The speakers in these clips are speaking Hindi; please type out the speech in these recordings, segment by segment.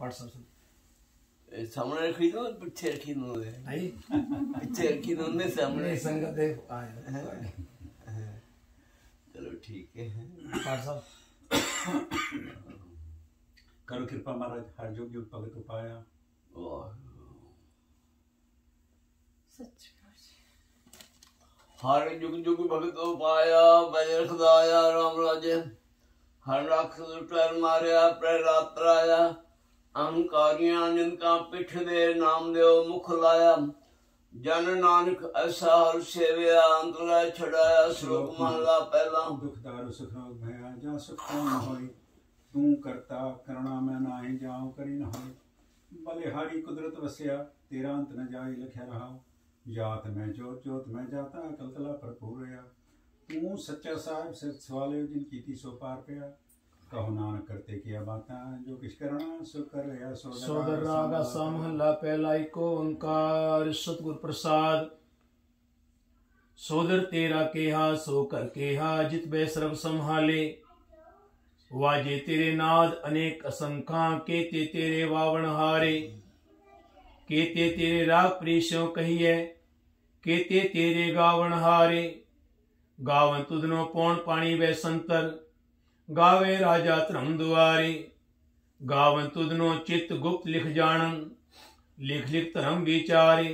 पाठ सब सामने रखी दो पीछे रखी दो नहीं पीछे रखी दो ने सामने संगत है आए चलो ठीक है पाठ सब करो कृपा महाराज हर युग युग भगत उपाया हर युग युग भगत उपाया बैरख दाया राम राजे हर राक्षस पर मारिया प्रहलाद त्राया अहंकारियां जिनका पिठ दे नाम देव मुख लाया जन नानक ऐसा हर सेवया अंतराय छड़ाया श्लोक महला पहला दुखदारु सुख रोग भया जा सुख न होई तू करता करना मैं नाहि जाऊं करी न होई बलिहारी कुदरत वस्या तेरा अंत न जाई लिखा रहा जात मैं जोत जोत मैं जाता कलकला भरपूर रहा तू सच्चा साहिब सिर सवाले जिन कीती सो पार पिया कहो नानक करते किया बाता जो किस करना सो कर रहा सोदर रागा समहला पहला को ओंकार सतगुर प्रसाद सोदर तेरा केहा सो कर केहा जित बे सर्व संभाले वाजे तेरे नाद अनेक असंख्या केते तेरे वावण हारे केते तेरे राग प्रीशों कहिए केते तेरे गावण हारे गावन तुदनो पौन पानी वे संतर गावे राजा धर्म दुआरे गावन तुदनो चित्त गुप्त लिख जानन लिख लिख धर्म विचारे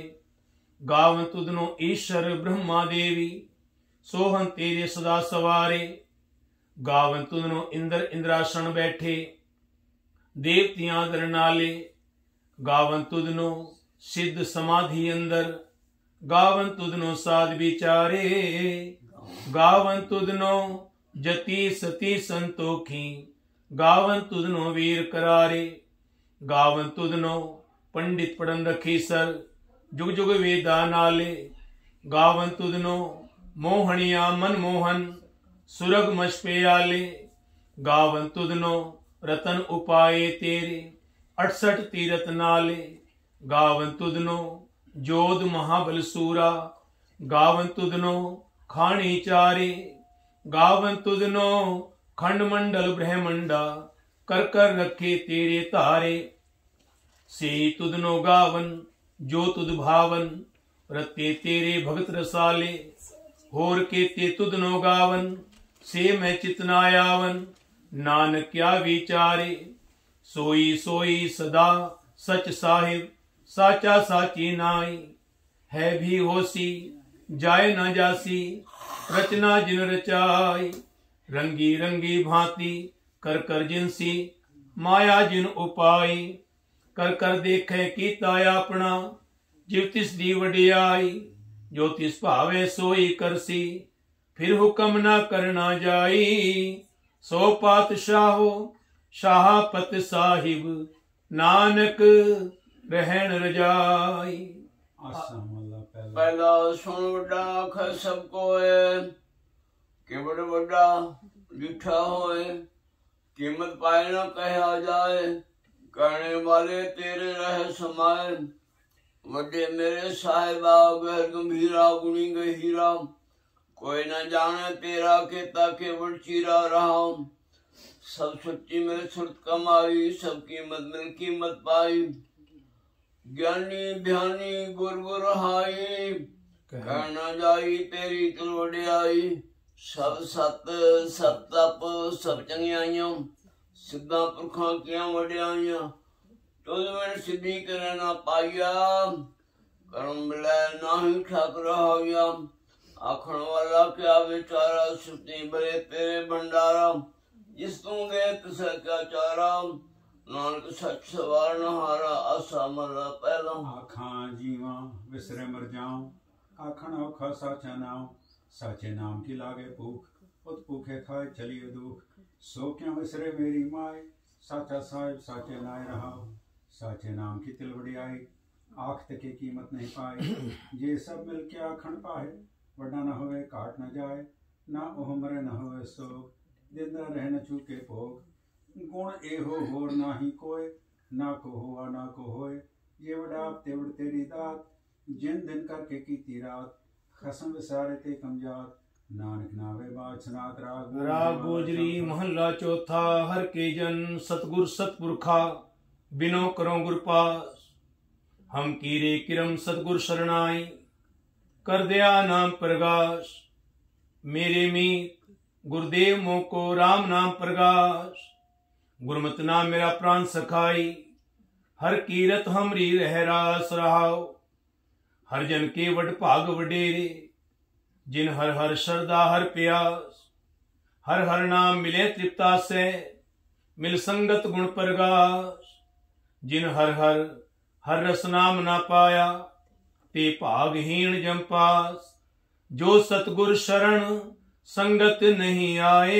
गावन तुदनो ईश्वर ब्रह्मा देवी सोहन तेरे सदा सवारे गावन तुदनो इंद्र इंद्रासन बैठे देवतियां दर नाले गावन तुदनो सिद्ध समाधि अंदर गावन तुदनो साध विचारे गावन तुदनो जति सती संतोखी गावन तुदनो वीर करारे गावन तुदनो पंडित पढ़न रखी सर जुग जुग वेदा नाले गावन तुदनो मोहनिया मनमोहन सुरग मशपे आले गावन तुदनो रतन उपाये तेरे 68 तीरथ नाले गावन तुदनो जोध महाबल सूरा गावन तुदनो खानी चारे गावन तुदनो खंड मंडल ब्रह्मंडा कर कर रखे तेरे तारे से तुदनो गावन जो तुद भावन रते तेरे भगत रसाले होर के ते तुदनो गावन से मैं चितनायावन नानक क्या विचारे सोई सोई सदा सच साहिब साचा साची नाई है भी होसी जाए न जासी रचना जिन रचाई रंगी रंगी भांति कर कर जिनसी माया जिन उपाई कर कर देखे कीता अपना जिव तिस दी वडियाई जो तिस भावे सोई करसी फिर हुक्म ना करना जाई सो पातशाहो शाहपत साहिब नानक रहन रजाई पहला सुन वड्डा आखै सबको है कि बड़ वड्डा डिठा होए कीमत पाए न कहा जाए कहने वाले तेरे रह समाए वड्डे मेरे साहिबा गहर गंभीरा गुणी गहीरा कोई न जाने तेरा केता के बड़ चीरा रहा सब सच्ची में सुरत कमाई सब कीमत मिल कीमत पाई ज्ञानी ध्यानी गुर गुर हाई कहना जाई तेरी तुल वडियाई सब सत सब तप सब चंगियाइयां सिद्धा पुरखा किया वडियाइयां तुझ में सिद्धि करे ना पाइया कर्म मिले नाही ठाकुर हाया आखण वाला क्या बेचारा सुती बरे तेरे भंडारा जिस तू दे तिसे क्या चारा नानक सच सवार नहारा आसा मरा पहला आखा जीवा विसरे मर जाऊं आखन औखा साचा नाम साचे नाम की लागे भूख उत भूखे खाए चलिए दुख सो क्यों विसरे मेरी माए साचा साहिब साचे नाय रहा साचे नाम की तिल वडियाई आख तक कीमत नहीं पाई ये सब मिल के आखन पाए वड्डा न होवे काट न जाए ना ओह मरे न होवे सोग दिंदा रह न चूके भोग गुण एहो होर नाही कोय ना को हुआ ना को होए ये वडा तेवड़ तेरी दात जिन दिन करके कीती रात खसम विसारे ते कमजात नानक नावे बाज सनात राग गोजरी महला चौथा हर के जन सतगुर सतपुरखा बिनो करो गुर पास। हम कीरे किरम सतगुर शरणाई, कर दया नाम प्रगाश। मेरे मीत गुरुदेव मोको राम नाम प्रगाश। गुरमत नाम मेरा प्राण सखाई, हर कीरत हमरी रह रास रहाओ। हर जन के वड भाग वडेरे, जिन हर हर श्रद्धा हर प्यास। हर हर नाम मिले तृप्ता से, मिल संगत गुण प्रगाश। जिन हर हर हर रस नाम ना पाया, ते भागहीन जम पास। जो सतगुर शरण संगत नहीं आए,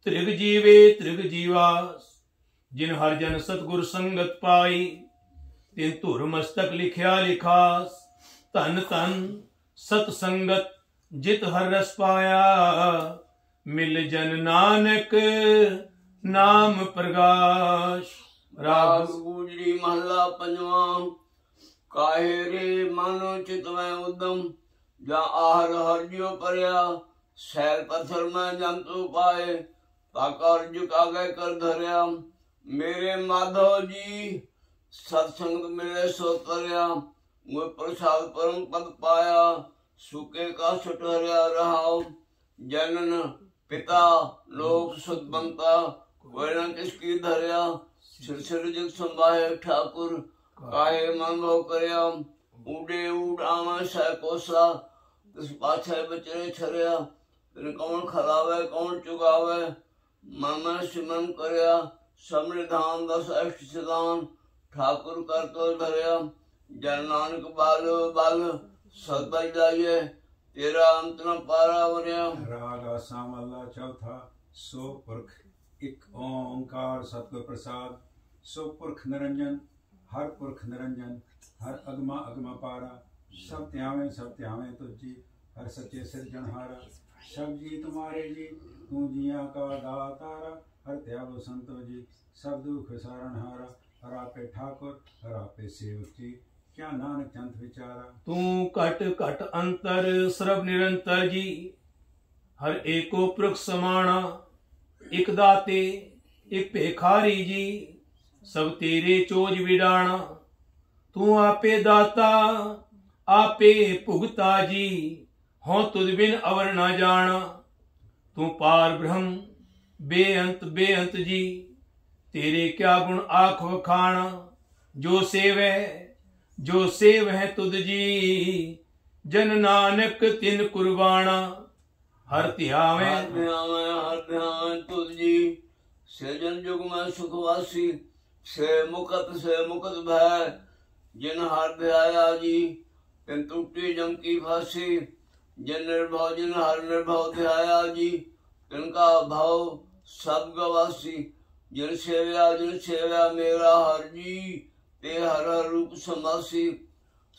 त्रिग जीवे त्रिग जीवास। जिन हर जन सतगुर संगत पाई, तिन धुर मस्तक लिखया लिखास। धन धन सत संगत जित हर रस पाया, मिल जन नानक नाम प्रगाश। राग गुजरी महला पंजवा। काहे रे मानो चित में उदम, जा आहर हरजियो परया। सैल पत्थर में जंतु पाए, ताकर झुका गए कर धरया। मेरे माधव जी सत्संग मिले सो तरया। मुझ प्रसाद परम पद पाया, सुके का सुठहरया रहाओ। जनन पिता लोक सुध बनता, कोई न किसकी धरया। सिर सिर जग संभाए ठाकुर, काहे मन भव करया। ऊडे ऊड आवा सह कोसा, तिस पाछे बचरे छरया। तिन कौन खलावे कौन चुगावे, मन में सिमरन करया। समृद्धान दस अष्ट सिद्धान, ठाकुर कर तो धरया। जन नानक बाल बाल सत बज जाइए, तेरा अंत न पारा वरया। राग आसाम अल्लाह चौथा। सो पुरख एक ओंकार सतगुर प्रसाद। सो पुरख निरंजन, हर पुरख निरंजन। हर अगमा अगमा पारा, सब त्यावें तुझी। हर सच्चे सिरजनहारा, सब जी तुम्हारे जी। तू जिया का दातारा, हर त्यागो संतो जी। सब दुख सारणहारा, हर आपे ठाकुर हर आपे सेवक जी। क्या नानक चंत विचारा। तू कट कट अंतर सर्व निरंतर जी। हर एको पुरख समाना, एक दाते एक पेखारी जी। सब तेरे चोज विडाणा, तू आपे दाता आपे भुगता जी। हों तुझ बिन अवर न जाना, तू पार ब्रह्म बेअंत जी। तेरे क्या गुण आख वखाना, जो सेव है तुझ जी। जन नानक तिन कुर्बाना, हर ध्यावे हर ध्यान तुझ जी। सृजन युग में सुखवासी, से मुकत भय। जिन हर ध्याया जी, तिन टूटी जम की फांसी। जिन हर निर्भव ध्याया जी, तिनका भाव सब गवासी। जिन सेव्या मेरा हर जी, ते हर हर रूप समासी।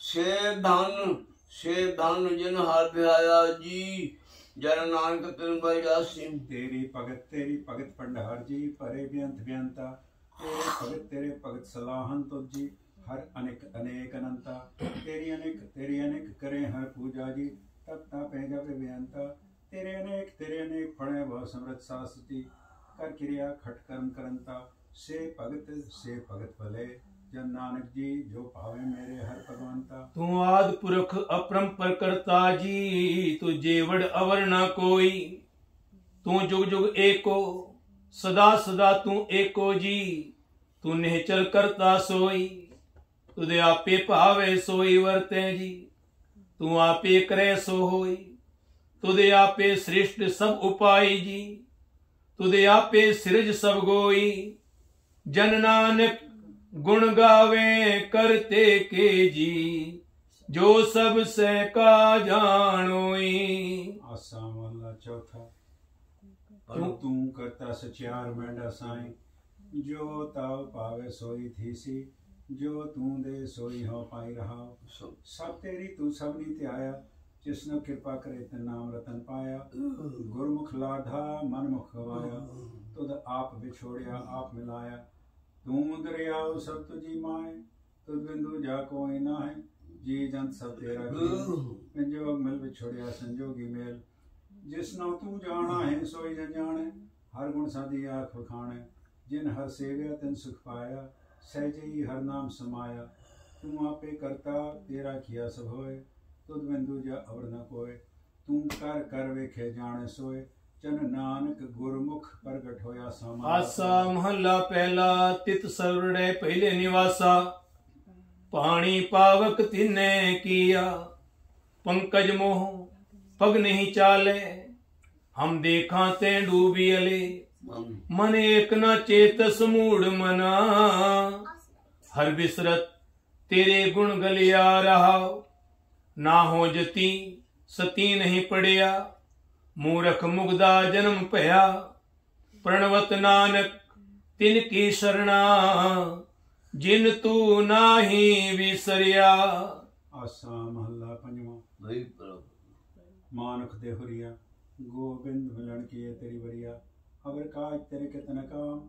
से धन जिन हर ध्याया जी, जन नानक तिन बजासी। तेरी भगत पंडार जी, परे बेअंत बेअंता। तेरे भगत सलाहन तुझी, हर अनेक अनंता। तेरी अनेक करे हर पूजा जी, तत्ता पे जब बेअंता। तेरे अनेक फणे वह समृत सासती। कर क्रिया खट कर्म करंता। से भगत भले, जन नानक जी जो पावे मेरे हर भगवंता। तू आद पुरख अपरंपर करता जी, तू जेवड़ अवर न कोई। तू जुग जुग एको, सदा सदा तू एको जी। तू निहचल करता सोई, तुदे आपे भावे सोई वर्ते जी। तू आपे करे सो होई, तुदे आपे श्रेष्ठ सब उपाय जी। तुदे आपे सिरज सब गोई, जन नानक गुण गावे करते के जी। जो सब से का जानोई। आसाम वाला चौथा। पर तू करता सचियार मेंढा साई, जो ताव पावे सोई थीसी। जो तू दे सोई हो पाई रहा। सब तेरी तू सबनी त्याया, जिसने कृपा करे ते नाम रतन पाया। गुरमुख लाधा मन मुख गवाया, तुद आप बिछोड़िया आप मिलाया। तू दरियाओ सब तुझी माए, तुद बिंदु जा कोई ना है। जी जंत सब तेरा संजोग मिल बिछोड़िया संजोगी मेल। जिसनो तू जाना है सोई जन जाने, हर गुण साधी आँख वखाणे। जिन हर सेव्या तिन सुख पाया, सहज ही हर नाम समाया। तू आपे करता तेरा किया सब होए, तुद बिंदु जा अवर न कोय। तू कर कर वेखे जाने सोए, चन नानक गुरमुख प्रगट होया सामा। आसा महला पहला, तित सरड़े पहले निवासा। पानी पावक तिन्ने किया, पंकज मोह पग नहीं चाले। हम देखा ते डूबी अले, मन एक न चेतस मूड मना। हर बिसरत तेरे गुण गलिया रहा, ना हो जती सती नहीं पड़िया। मूरख मुग्धा जन्म पया, प्रणवत नानक तिनकी शरणा। जिन तू नाही विसरिया। आसा महला पंजवा। भाई प्रभु मानुख दे हुरिया, गोबिंद मिलन किए तेरी बरिया। अगर काज तेरे कितन काम,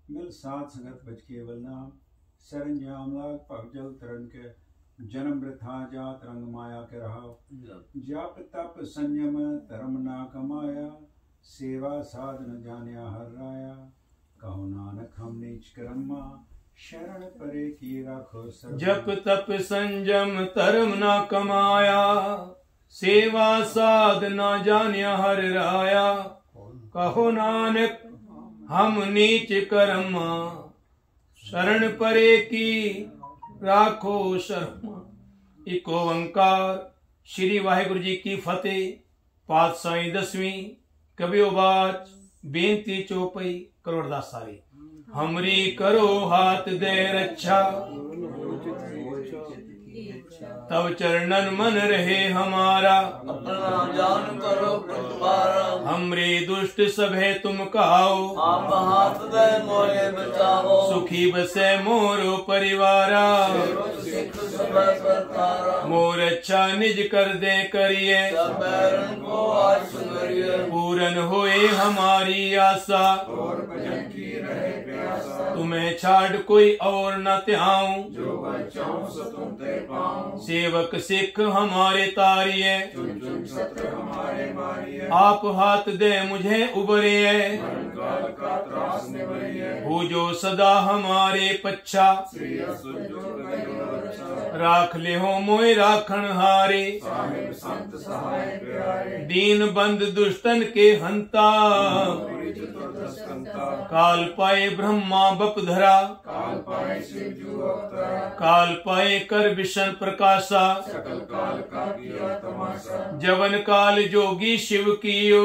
मिल साथ संगत बच केवल नाम। सरंजाम लाग भग जल तरन के, जन्म वृथा जात रंग माया के रहाव। जप तप संयम धर्म ना कमाया, सेवा साधन जान्या हर राया। कहो नानक हम नीच कर्मा, शरण परे की राखो सर्व। जप तप संयम धर्म ना कमाया, सेवा साधना जान्या हर राया। कहो नानक हम नीच कर्मा, शरण परे की राखो शर्मा। एक ओंकार। श्री वाहिगुरु जी की फतेह। पातशाही 10वीं कबियो बाच बेनती चौपई करोड़दास सारी। हमरी करो हाथ दे रक्षा, तब चरणन मन रहे हमारा। अपना जान करो प्रतिवारा, हमरे दुष्ट सभे तुम कहाओ। आप हाथ दे मोरे बचाओ। सुखी बसे मोरो परिवारा, सेवक सिख सबै करतारा। मोर अच्छा निज कर दे करिए, सब बैरन को आस करिए। पूरन होए हमारी आशा। और भजन की रहे प्यासा, तुम्हें छाड़ कोई और न त्याऊं। जो बचाऊं सो तुम ते पाऊं। सेवक सिख हमारे तारिये, चुन चुन सत्र हमारे मारिए। आप हाथ दे मुझे उबरिए। मरण काल का त्रास निवरिए। हो जो सदा हमारे पच्छा, श्री असुर जो करियो रक्षा। राख ले हो मोय राखण हारे। साहिब संत सहाय प्यारे, दीन बंद दुष्टन के हंता। पूरी चतुर्दश कंता। काल पाए ब्रह्मा बपधरा, काल पाए शिव जू अवतारा। काल पाए कर विष्ण प्रकाशा। सकल काल का किया तमाशा। जवन काल जोगी शिव कियो,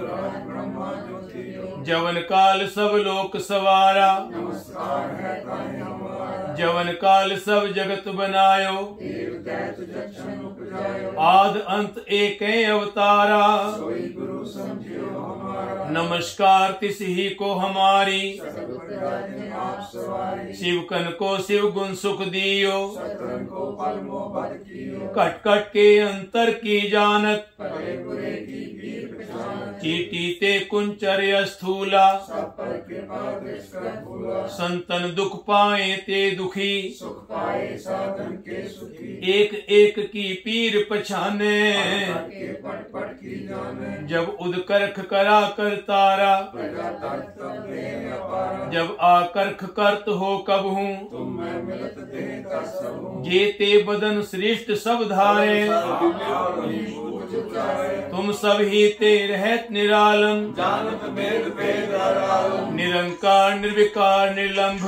राज ब्रह्मा ज्योतियो। जवन काल सब लोक सवारा। नमस्कार है ताहि हमारा, जवन काल सब जगत बनायो। देव दैत जक्षण उपजायो। आद अंत एक अवतारा। सोई गुरु समझियो हमारा। नमस्कार तिस ही को हमारी। सकल प्रजा दिन आप सवारी। शिवकन को शिव गुण सुख दियो। शत्रन को पल मोह बद कियो। कट कट के अंतर की जानत। भले बुरे की पीर पहचानत। चीटी ते कुंचर स्थूला। सब पर कृपा दृष्ट कर भूला। संतन दुख पाए ते दुखी। सुख पाए साधन के सुखी। एक एक की पीर पछाने। के पट पट की जाने। जब उदकर्ख करा कर तारा। प्रजा तक तब दे अपारा। जब आकर्ख करत हो कब हूँ। तुम मैं मिलत देता सब हूँ। जेते बदन श्रेष्ठ सब धारे। तुम सब ही ते रहत निरालम। जानत भेद भेद आराम। निरंकार निर्विकार निर्लंभ।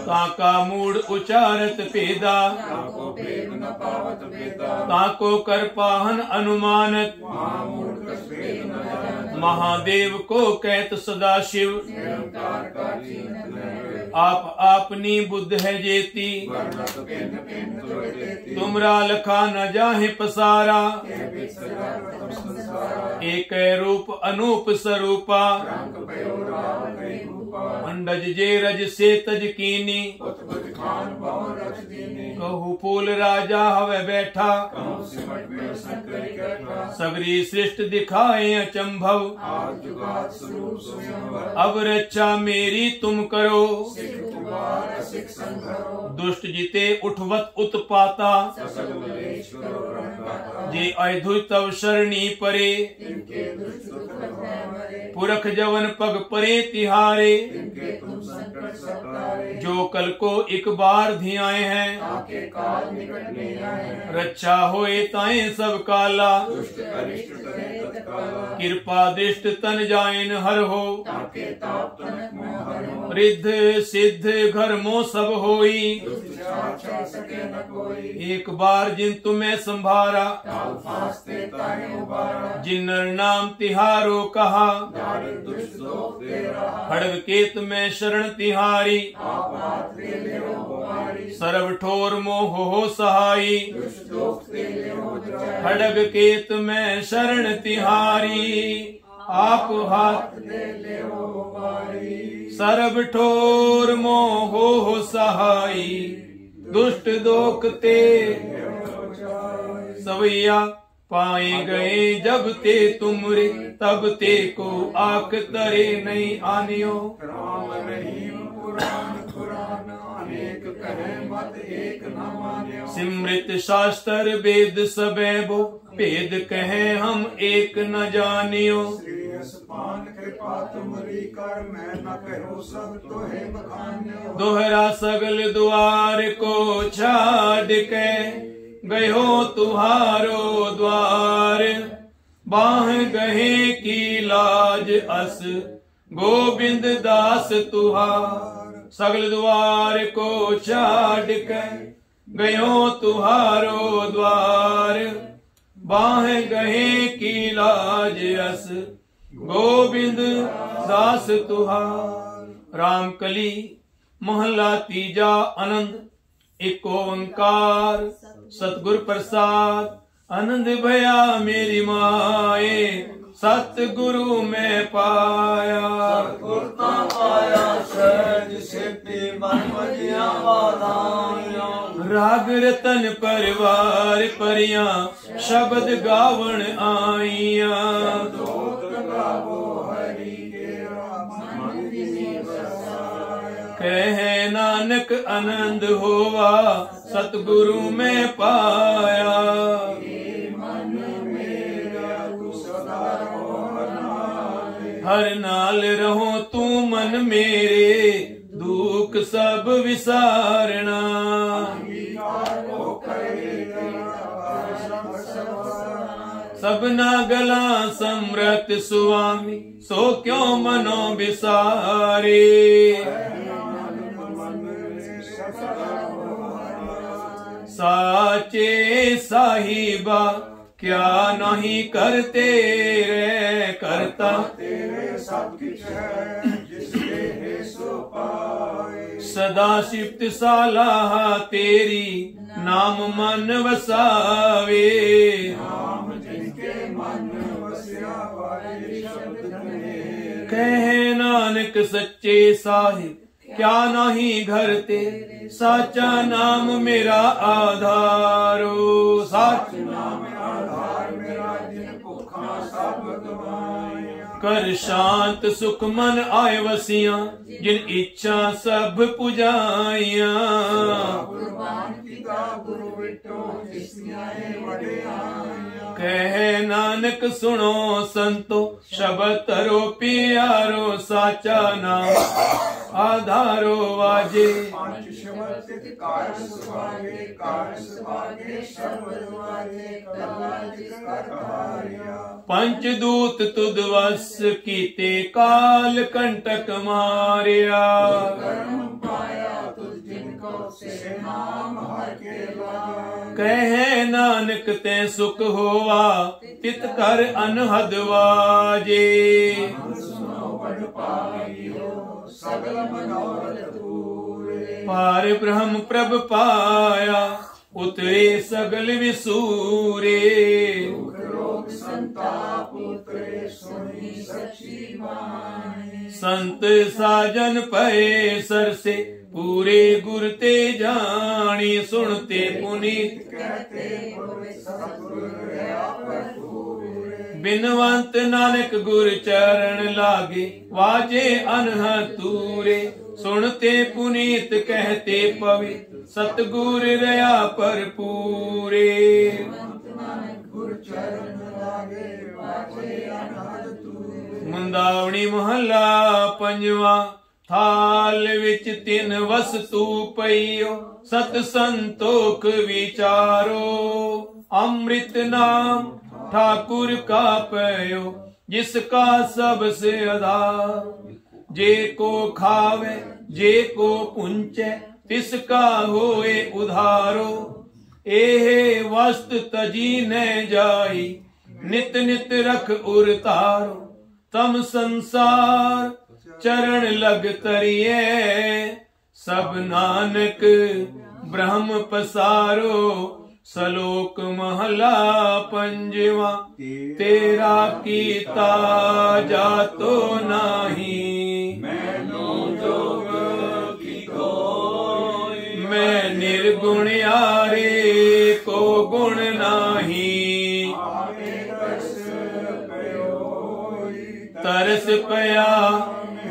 काका मूड उचारत पेदा। को भेद न पावत बेता। काको कर पाहन अनुमानत। महामूढ़ कस भेद न जानत। महादेव को कहत सदा शिव। निरंकार का चिन्ह नहीं। आप आपनी बुद्ध है जेती। वर्णत पिंड पिंड तुर देती। तुमरा लखा न जाहे पसारा। के बिच सजा प्रथम संसारा। एक रूप अनूप स्वरूपा। रंग भयो राम कई रूपा। मंडज जे रज से तज कीनी उत्पत खान भवन रच दीनी कहू फूल राजा हवे बैठा कहूँ सिमट में संकर कैठा सगरी सृष्टि दिखाए अचंभव आज जुगात स्वरूप स्वयंवर अब रक्षा मेरी तुम करो सिख तुमार सिख संघरो दुष्ट जिते उठवत उत्पाता सकल मलेश करो प्रणगाता जे अद्भुत तव शरणी परे इनके दुष्ट दुख मरे पुरख जवन पग परे तिहारे इनके तुम संकट सतारे जो कल को एक बार धियाए हैं आके काल निकट नहीं आए रक्षा होए ताए सब काला दुष्ट अरिष्ट करे तत्काला कृपा दृष्ट तन जाइन हर हो ताके ताप तनक मोह हरो रिद्ध सिद्ध घर मो सब होई दुष्ट छा सके न कोई एक बार जिन तुम्हें संभारा काल फास्ते ताहे उबारा जिन्नर नाम तिहारो कहा दारिद्र दुष्ट दोष दे रहा खड़ग केत में शरण तिहारी आप हाथ ले ले उबारी सरब ठोर मोह हो सहाई दुष्ट दोष दे ले उजारी खड़ग केत में शरण तिहारी आप हाथ दे ले उबारी सरब ठोर मोह हो सहाई दुष्ट दोखते सवैया पाए गए जब ते तुमरे तब ते को आख तरे नहीं आनियो राम रहीम पुराण पुराण अनेक कहे मत एक न मान्यो सिमृत शास्त्र वेद सबैबो भेद कहे हम एक न जानियो श्रेयस पान कृपा तुमरी कर मैं न कहो सब तो है बखान्यो दोहरा सगल द्वार को छाड़ के गयो तुहारो द्वार बाह गहे की लाज अस गोविंद दास तुहार सगल द्वार को छाड़ के गयो तुहारो द्वार बाह गहे की लाज अस गोविंद दास तुहार रामकली महला तीजा आनंद एक ओंकार सतगुर प्रसाद आनंद भया मेरी माए सतगुरु में पाया गुरता पाया सहज सिद्धि मन मजिया वाधाया राग रतन परिवार परिया शब्द गावण आईया दोत गावो हरि केरा मन दिने बसाया कहे नानक आनंद होवा सतगुरु में पाया मन मेरा तू सदा रहो नाले हर नाल रहो तू मन मेरे दुख सब विसारना अंगीकार हो करे सबना गला समृत स्वामी सो क्यों मनो विसारे साचे साहिबा क्या नहीं करते रे करता तेरे सब कुछ है जिसके है सो पाए सदा शिफ्त सालाह तेरी नाम मन वसावे नाम जिनके मन वस्या वाले शब्द धने कहे नानक सच्चे साहिब क्या नहीं घर तेरे साचा नाम मेरा आधारो साच नाम आधार मेरा जिन भुखा सब गवाया कर शांत सुख मन आए वसिया जिन इच्छा सब पुजाइया कुर्बान पिता गुरु बिटो जिसने बड़े आया कहे नानक सुनो संतो शब्द तरो प्यारो साचा नाम आधारो वाजे पांच शब्द कार सुभागे कार सुभागे शब्द वाजे कलाज करतारिया पंचदूत तुद वस कीते काल कंटक मारिया कर्म पाया तुझ जिनको से नाम हर के लाए कहे नानक ते सुख होवा तित कर अनहद वाजे सुनो बड़ पाइयो सगल मनोरथ पूरे पार ब्रह्म प्रभ पाया उतरे सगल विसूरे दुख रोग संताप उतरे सुनी सच्ची बाणी संत साजन पए सर से पूरे गुर ते जानी सुनते पुनीत बिनवंत नानक गुर चरण लागे वाजे अनह तूरे सुनते पुनीत कहते पवित सतगुर रया पर पूरे मुंदावनी महला पंजवा थाल विच तिन वस्तु पईयो सत संतोख विचारो अमृत नाम ठाकुर का पयो जिसका सबसे आधार जे को खावे जे को पुंचे तिसका होए उधारो एहे वस्त तजी न जाई नित नित रख उरतारो तम संसार चरण लग तरिए सब नानक ब्रह्म पसारो सलोक महला पंजवा तेरा कीता जातो नाही मैं निर्गुण यारे को गुण नाही तरस पया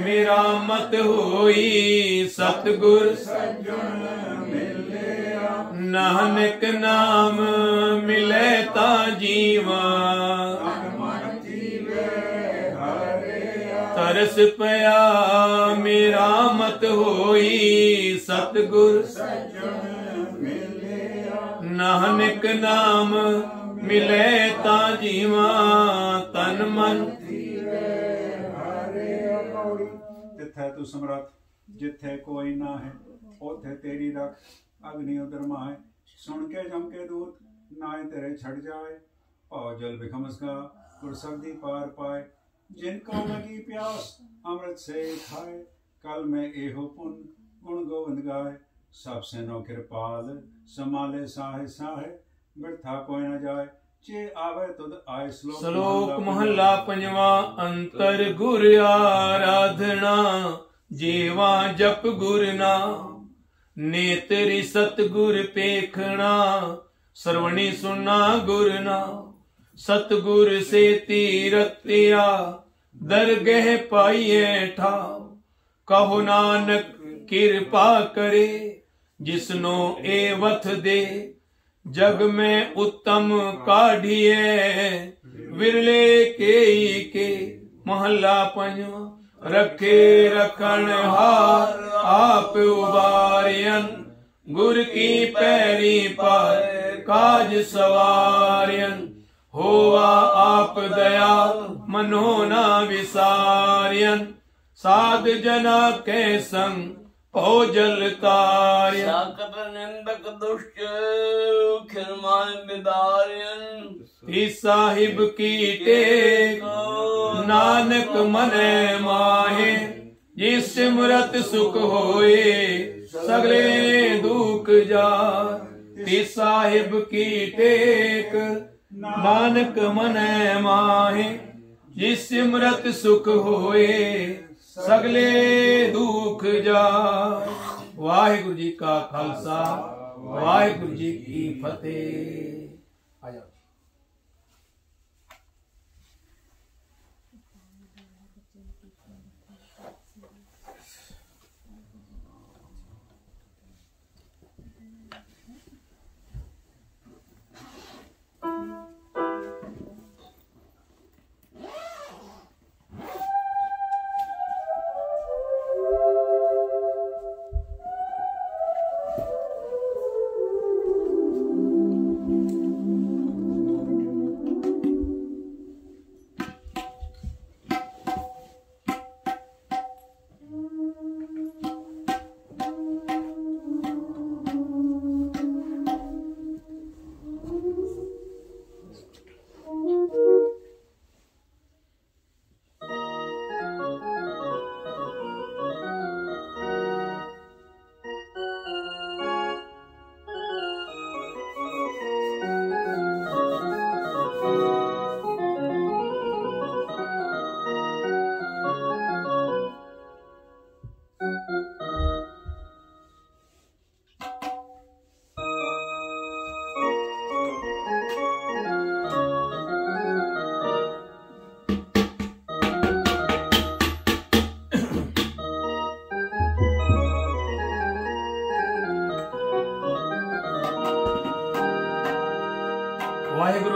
मेरा मत होई सतगुर नानक नाम मिले ता जीवा तरस पया मेरा मत होई सतगुर नानक नाम मिले ता जीवा तन मन तिथे तू समरथ जिथे कोई ना है ओथे तेरी रख अग्नि उदर माए सुन के जम के दूत नाए तेरे छड़ जाए पाओ जल बिखमस का पुरसदी पार पाए जिनको लगी प्यास अमृत से खाए कल में एहो पुन गुण गोविंद गाए सबसे नो कृपाल संभाले साहे साहे बिरथा कोई न जाए चे आवे तुद आए श्लोक महला पंजवा अंतर गुर आराधना जीवा जप गुर ना नेतरी सतगुर पेखना श्रवणी सुना गुर ना सतगुर से तीरतिया दरगह पाइए ठाव कहो नानक कृपा करे जिसनो एवथ दे जग में उत्तम काढ़िए विरले के महला पंजवा रखे रखन हार आप उबारियन गुर की पैरी पर काज सवारियन होवा आप दया मनो ना विसारियन साध जना के संग भोजल तार्यन साकत निंदक दुष्ट खिरमान बिदारियन इस साहिब की टेक नानक मने माहे जिस सिमरत सुख होए सगले दुख जार इस साहिब की टेक नानक मने माहे जिस सिमरत सुख होए सगले दुख जा। वाहिगुरु जी का खालसा वाहिगुरु जी की फतेह। आ जाओ।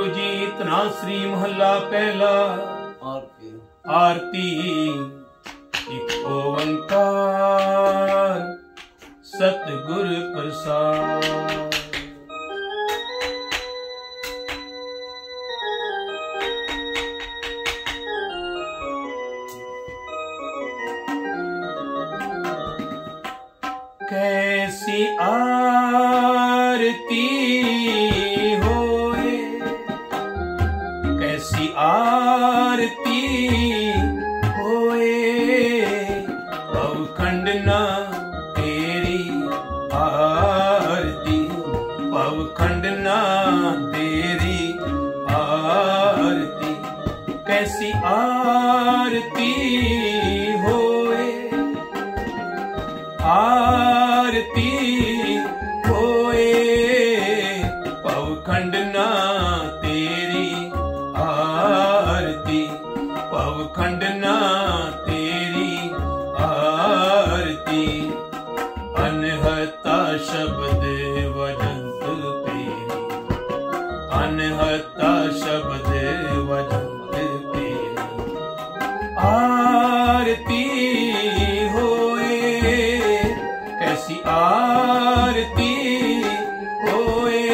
जी इतना श्री महला पहला। आरती एक ओंकार सतगुर प्रसाद। कैसी आरती होए, कैसी आरती होए, पवखंड ना तेरी आरती, पवखंड ना तेरी आरती। कैसी आरती होए, आरती होए, पवखंड ना तेरी आरती, पवखंड ना तेरी आरती। अनहता शब्द वजंत तेरी, अनहता शब्द वजंत तेरी आरती होए। कैसी आरती होए,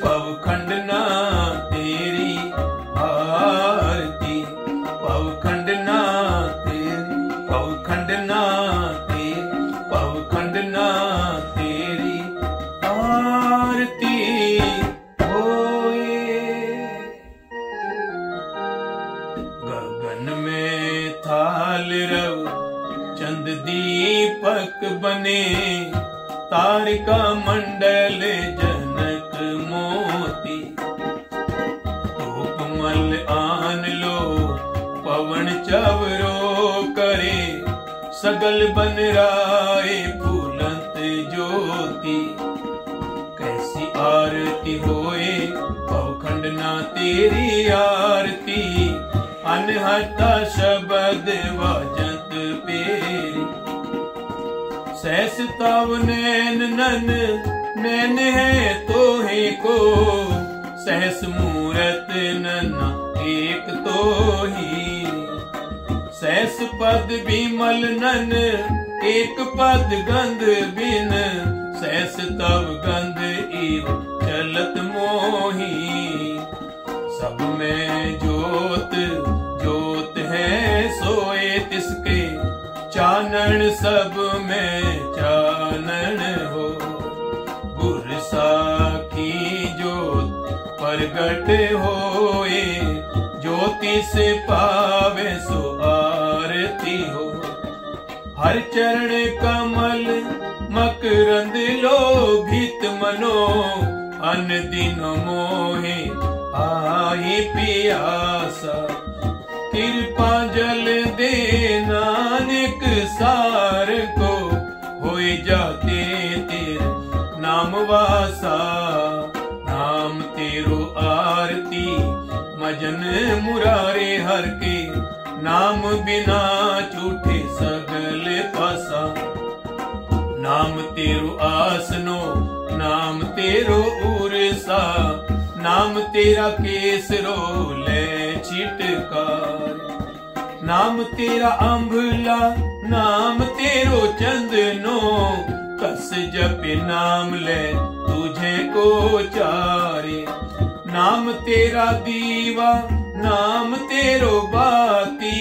पवखंड ना तेरी आरती, पवखंड ना तेरी, पवखंड ना तेरी, पवखंड ना तेरी आरती होए। गगन में थाल रव चंद दीपक बने, तारिका मंडल जनक मोती। धूपमल आन लो पवन चवरो करे, सगल बन राय फूलंत ज्योति। कैसी आरती होए, पवखंड ना तेरी आरती। अनहता शब्द वाजंत पेरी, सहस तव नैन नन नैन है तोहे को, सहस मूरत नन्ना एक तो ही। सहस पद बिमल नन एक पद गंध बिन, सहस तव गंध इव चलत मोही। सब में ज्योत ज्योत है सोए तिसके, चानन सब में चानन हो। गुर साखी ज्योत प्रगट होए, ज्योति से पावे सो आरती हो। हर चरण कमल मकरंद लोभित मनो, अन दिन मोहे आई पियासा। कृपा जल दे नानक सार को, होए जाते तेरे नाम वासा। नाम तेरो आरती मजन मुरारे हर के, नाम बिना झूठे सगल पासा। नाम तेरो आसनो नाम तेरो उरसा, नाम तेरा केसरो ले छिटकार। नाम तेरा अम्भला नाम तेरो चंदनो, कस जप नाम ले तुझे को चारे। नाम तेरा दीवा नाम तेरो बाती,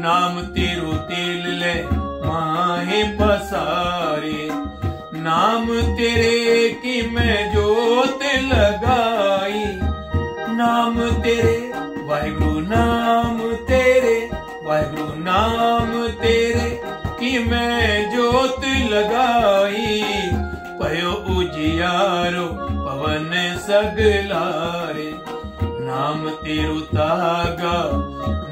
नाम तेरो तेल ले माहे पसारे। नाम तेरे की मैं जोत लगाई, नाम तेरे वाहिगुरु नाम तेरे, वाहिगुरु नाम तेरे की मैं जोत लगाई। पयो उजियारो पवन सगलारे, नाम तेरो तागा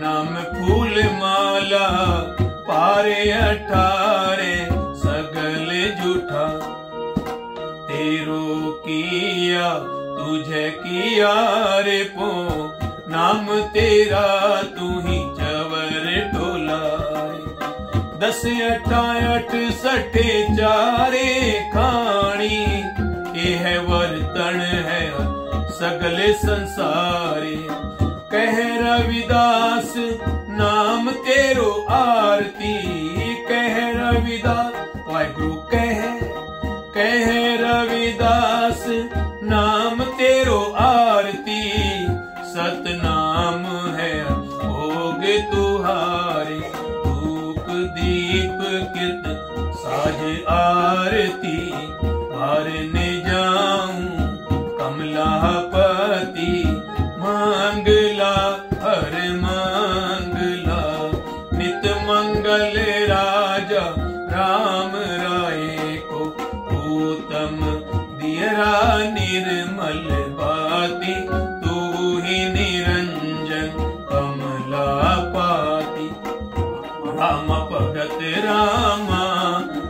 नाम फूल माला। पारे अठारे सगल झूठा, तेरो किया तुझे किया रे पो। नाम तेरा तू ही चवर टोलाए। 10 8 68 चारे खानी, ये है वर्तन है सगले संसारे। कह रविदास नाम तेरो आरती, कह रविदास वाहिगुरु कह रविदास नाम तेरो आरती। सतनाम है भोग तुहारे, धूप दीप कित साज आरती। हारने जाऊं कमलापति, मंगला हर मंगला। नित मंगल राजा राम राय को, उत्तम दियरा निर्मल बाती। तू ही निरंजन कमलापति। राम भगत रामा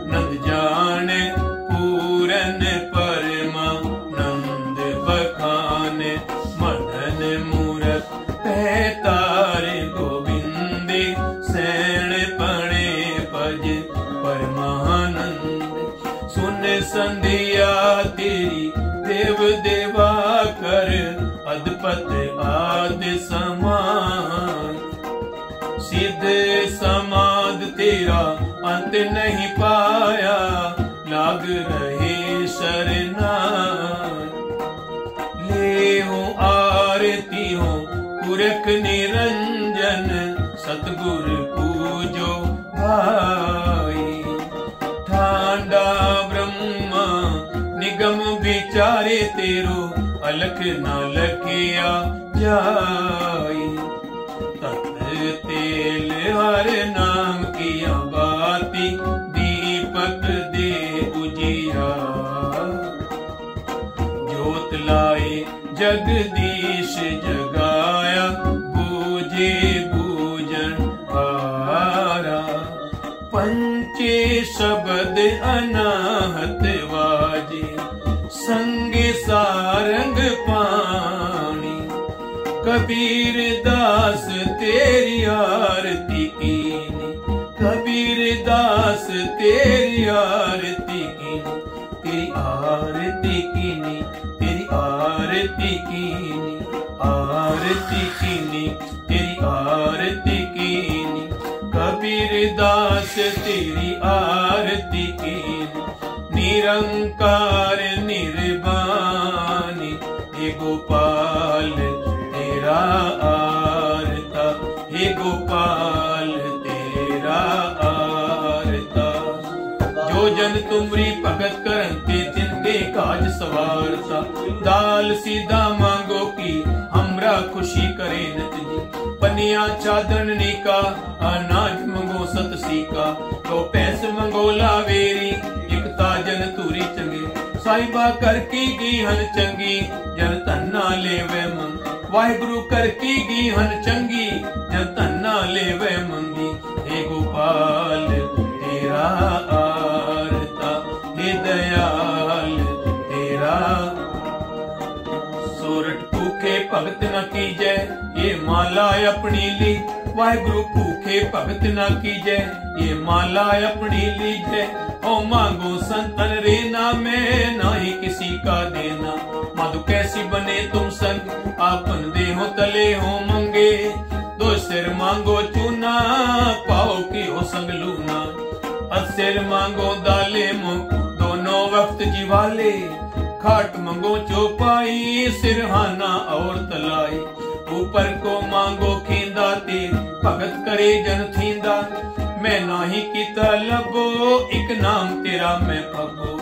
नंद जाने, पूरन परमा नंद बखाने। मदन मूरत पैतार गोविंदे, सैण पणे पज परमानंद। सुन संध्या तेरी देव देवा कर, अदपत आदि समान। सिद्ध समाध तेरा अंत नहीं पाया, लाग रहे शरणाई। ले हो आरती हो पुरख निरंजन, सतगुर पूजो भाई। ठांडा ब्रह्मा निगम विचारे तेरो, अलख न लखिया जाई। तत तेल हर नाम किया बाती, दीपक दे उजिया। जोत लाए जगदीश जगाया, बूझे बूझन हारा। पंचे शब्द अनाहत वाजे, संगे सारंग पानी। कबीर दास तेरी आरती कीनी, कबीर दास तेरी आरती कीनी। तेरी आरती कीनी, तेरी आरती कीनी, आरती कीनी, तेरी आरती कीनी। कबीर दास तेरी आरती कीनी। निरंकार निर्वाणी, हे गोपाल तेरा आरता। हे गोपाल तेरा आरता। जो जन तुमरी भगत करते, तिनके काज सवारता। दाल सीधा मांगो की हमरा खुशी करे नत जी। पनिया चादन नीका, अनाज मंगो सत सीका। तो पैस मंगो लावेरी, एक ताजन तूरी चंगे। साहिबा कर की गीहन चंगी, जन धन्ना लेवे मंग। वाहिगुरु कर की गीहन चंगी, जन धन्ना लेवे मंगी। हे गोपाल तेरा आरता, हे दयाल तेरा। सोरठ भूखे भगत न कीजै, ये माला अपनी ली। वाहिगुरु भूखे भगत न कीजै, ये माला अपनी लीजै। ओ मांगो संतन रे नामे, नाही किसी का देना। माधु कैसी बने तुम संग, आपन देहो तले हो मंगे। दो सिर मांगो चूना, पाओ की हो संग लूना। असिर मांगो दाले मुख, दोनों वक्त जीवाले। खाट मंगो चौपाई, सिरहाना और तलाई। ऊपर को मांगो खींदा, ते भगत करे जन थींदा। मैं नाही कीता लबो, एक नाम तेरा मैं भगो।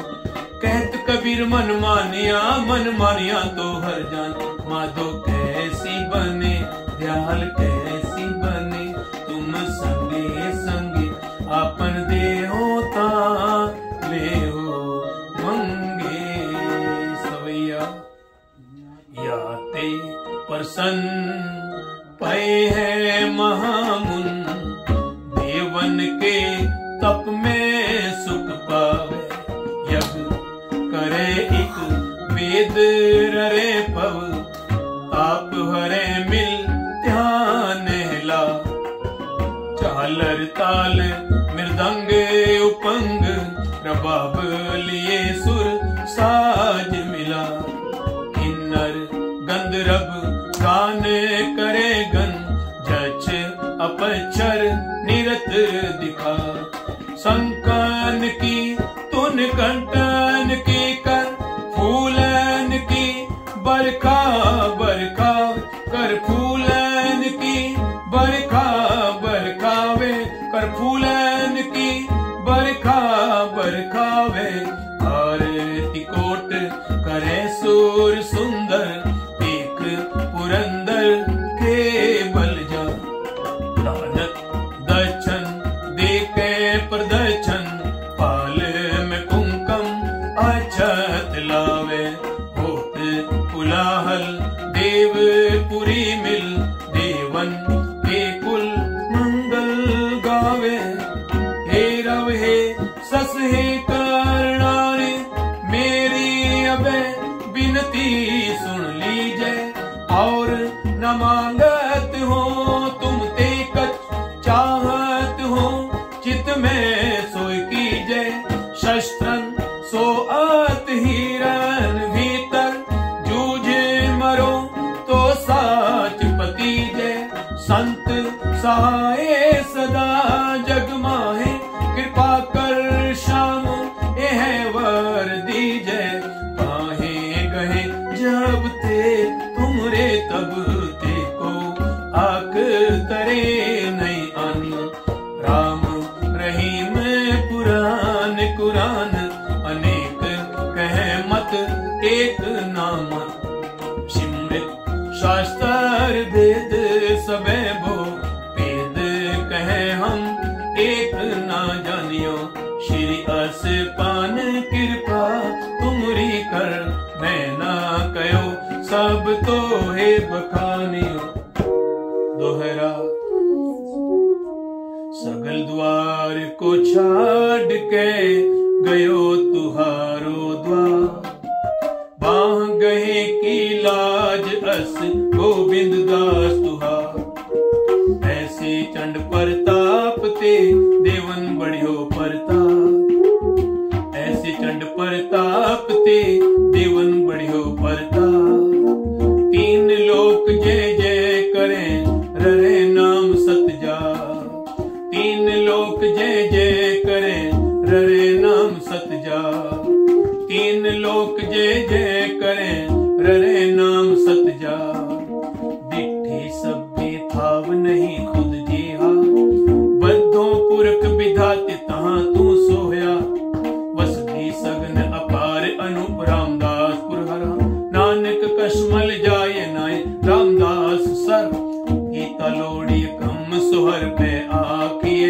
कहत कबीर मन मानिया तो हर जान। माधो कैसी बने, दयाल कैसी बने। तुम संगे संगे आपन देहो ता, ले हो मंगे सवैया। याते प्रसन्न पए है महामुन, देवन के तप में सुख पावे। यज्ञ करे एक वेद ररे पव, आप हरे मिल ध्यान हिला। झालर ताल मृदंग उपंग, रबाब लिए सुर साज मिला। किन्नर संकन की तुन कंटन की कर फूलन की बरखा बरखा कर फूलन की बरखा बरखावे कर फूलन की बरखा बरखावे आरती कोट करे सूर सुंदर एक पुरंदर के बल जा नानक दर्शन देखे प्रदर्शन पाल में कुंकम अछत लावे होत कुलाहल देवपुरी मिल देवन के कुल मंगल गावे हे रव हे सस हे करणारे मेरी अबे विनती सुन लीजिए और न मांगत हो तुम ते कछ चाहत हो चित में सोई कीजिए शस्त्रन सो आत हिरन भीतर जूझे मरो तो साच पतीजे संत सहाय सदा जग माहे कृपा कर श्याम यह वर दीजे काहे गहे जब ते तुमरे तब ते को आक तरे नहीं अन्न राम रहीम पुराण कुरान अनेक कह मत एक नाम सिमृत शास्त्र वेद सबे भो वेद कहे हम एक ना जानियो श्री असपान कृपा तुमरी कर मैं ना कयो सब तो है बखानियो दोहरा सगल द्वार को छाड़ के गयो तुहारो द्वार बाह गहे की लाज अस गोविंद दास तुहार ऐसे चंड प्रताप ते देवन बढ़ियो प्रताप ऐसे चंड प्रताप ते देवन बढ़ियो प्रताप तीन लोक जय जय करें ररे नाम सतजा तीन लोक जय जय करें ररे नाम सतजा तीन लोक जय जय करें ररे नाम सतजा दिठी सभ्य थाव नहीं खुद जेहा बद्धों पुरख विधाते तहां तू सोया वसती सगन अपार अनूप रामदास पुरहरा नानक कशमल जाय नाय रामदास सर गीता लोड़ी कम सोहर पे आखिए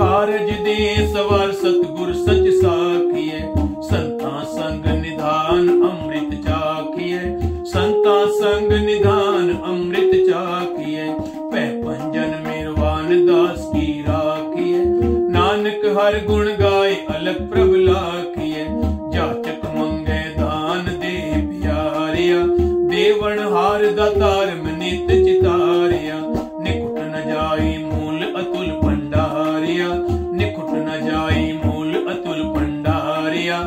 कारज दे सवार सतगुर सच साखिए संता संग निधान अमृत चाखिए संता संग निधान अमृत चाखिए पै पंजन मेरवान दास की राखिए नानक हर गुण गाय अलग प्रभ लाखिए जाचक मंगे दान दे प्यारिया देवन हार दातार मनित चितारिया निकुट न जाई मूल अतुल भंडारिया निकुट न जाई मूल अतुल भंडारिया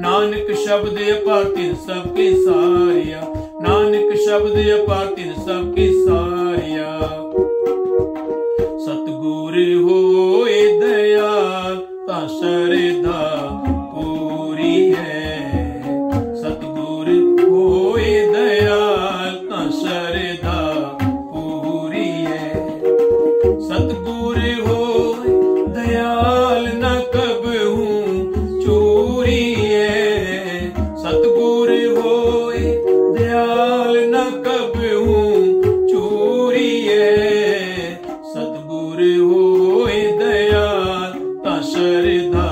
नानक शब्द अपातिन सबके सारिया नानक शब्द अपातिन सबके सारिया सतगुर होए दया ता श्रद्धा पूरी है सतगुर होए दया ता श्रद्धा पूरी है सतगुर होए दयाल न कबहू चूरी है सतगुर होए दयाल न कबहू चूरी है सतगुर होए दयाल ता श्रद्धा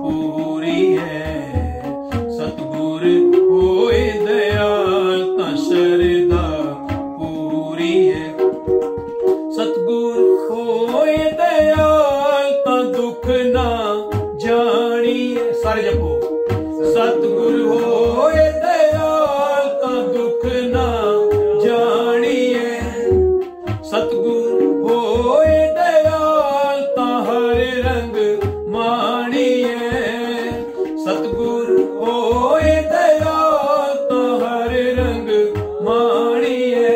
पूरी है सतगुर होए दयाल ता श्रद्धा पूरी है सतगुर होए दयाल ता दुख ना जानिए सारे जपो सतगुर होए दयाल ता दुख ना जानिए सतगुर होए दयाल ता हर रंग मानिए सतगुर होए दयाल ता हर रंग मानिए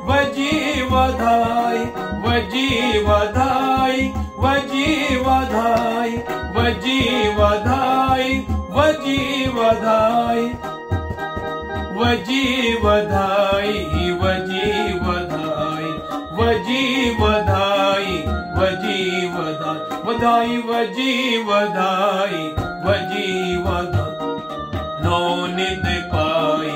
वजी वधाई वजी वधाई वजी वधाई वजी वधाई वजी वधाई वजी वधाई वजी वधाई वजी वधाई वजी वधाई वजी वधाई नो निद पाई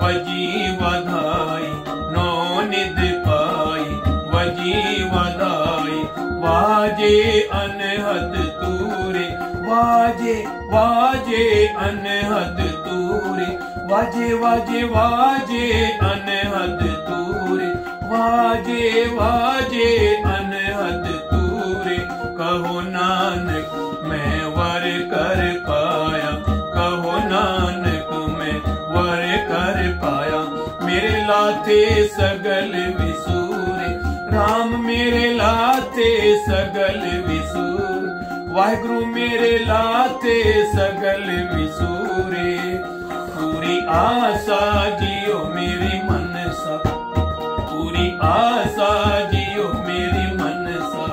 वजी वधाई नो निद पाई वजी वधाई वाजे अनहद तूरे वाजे वाजे अनहद तूरे वाजे वाजे वाजे अनहद तूरे वाजे वाजे अनहद तूरे कहो नानक मैं वर कर पाया कहो नानक मैं वर कर पाया मेरे लाथे सगल विसूरे राम मेरे लाथे सगल विसूर वाहिगुरु मेरे लाथे सगल विसूरे पूरी आशा जियो मेरी मनसा पूरी आशा जियो मेरी मनसा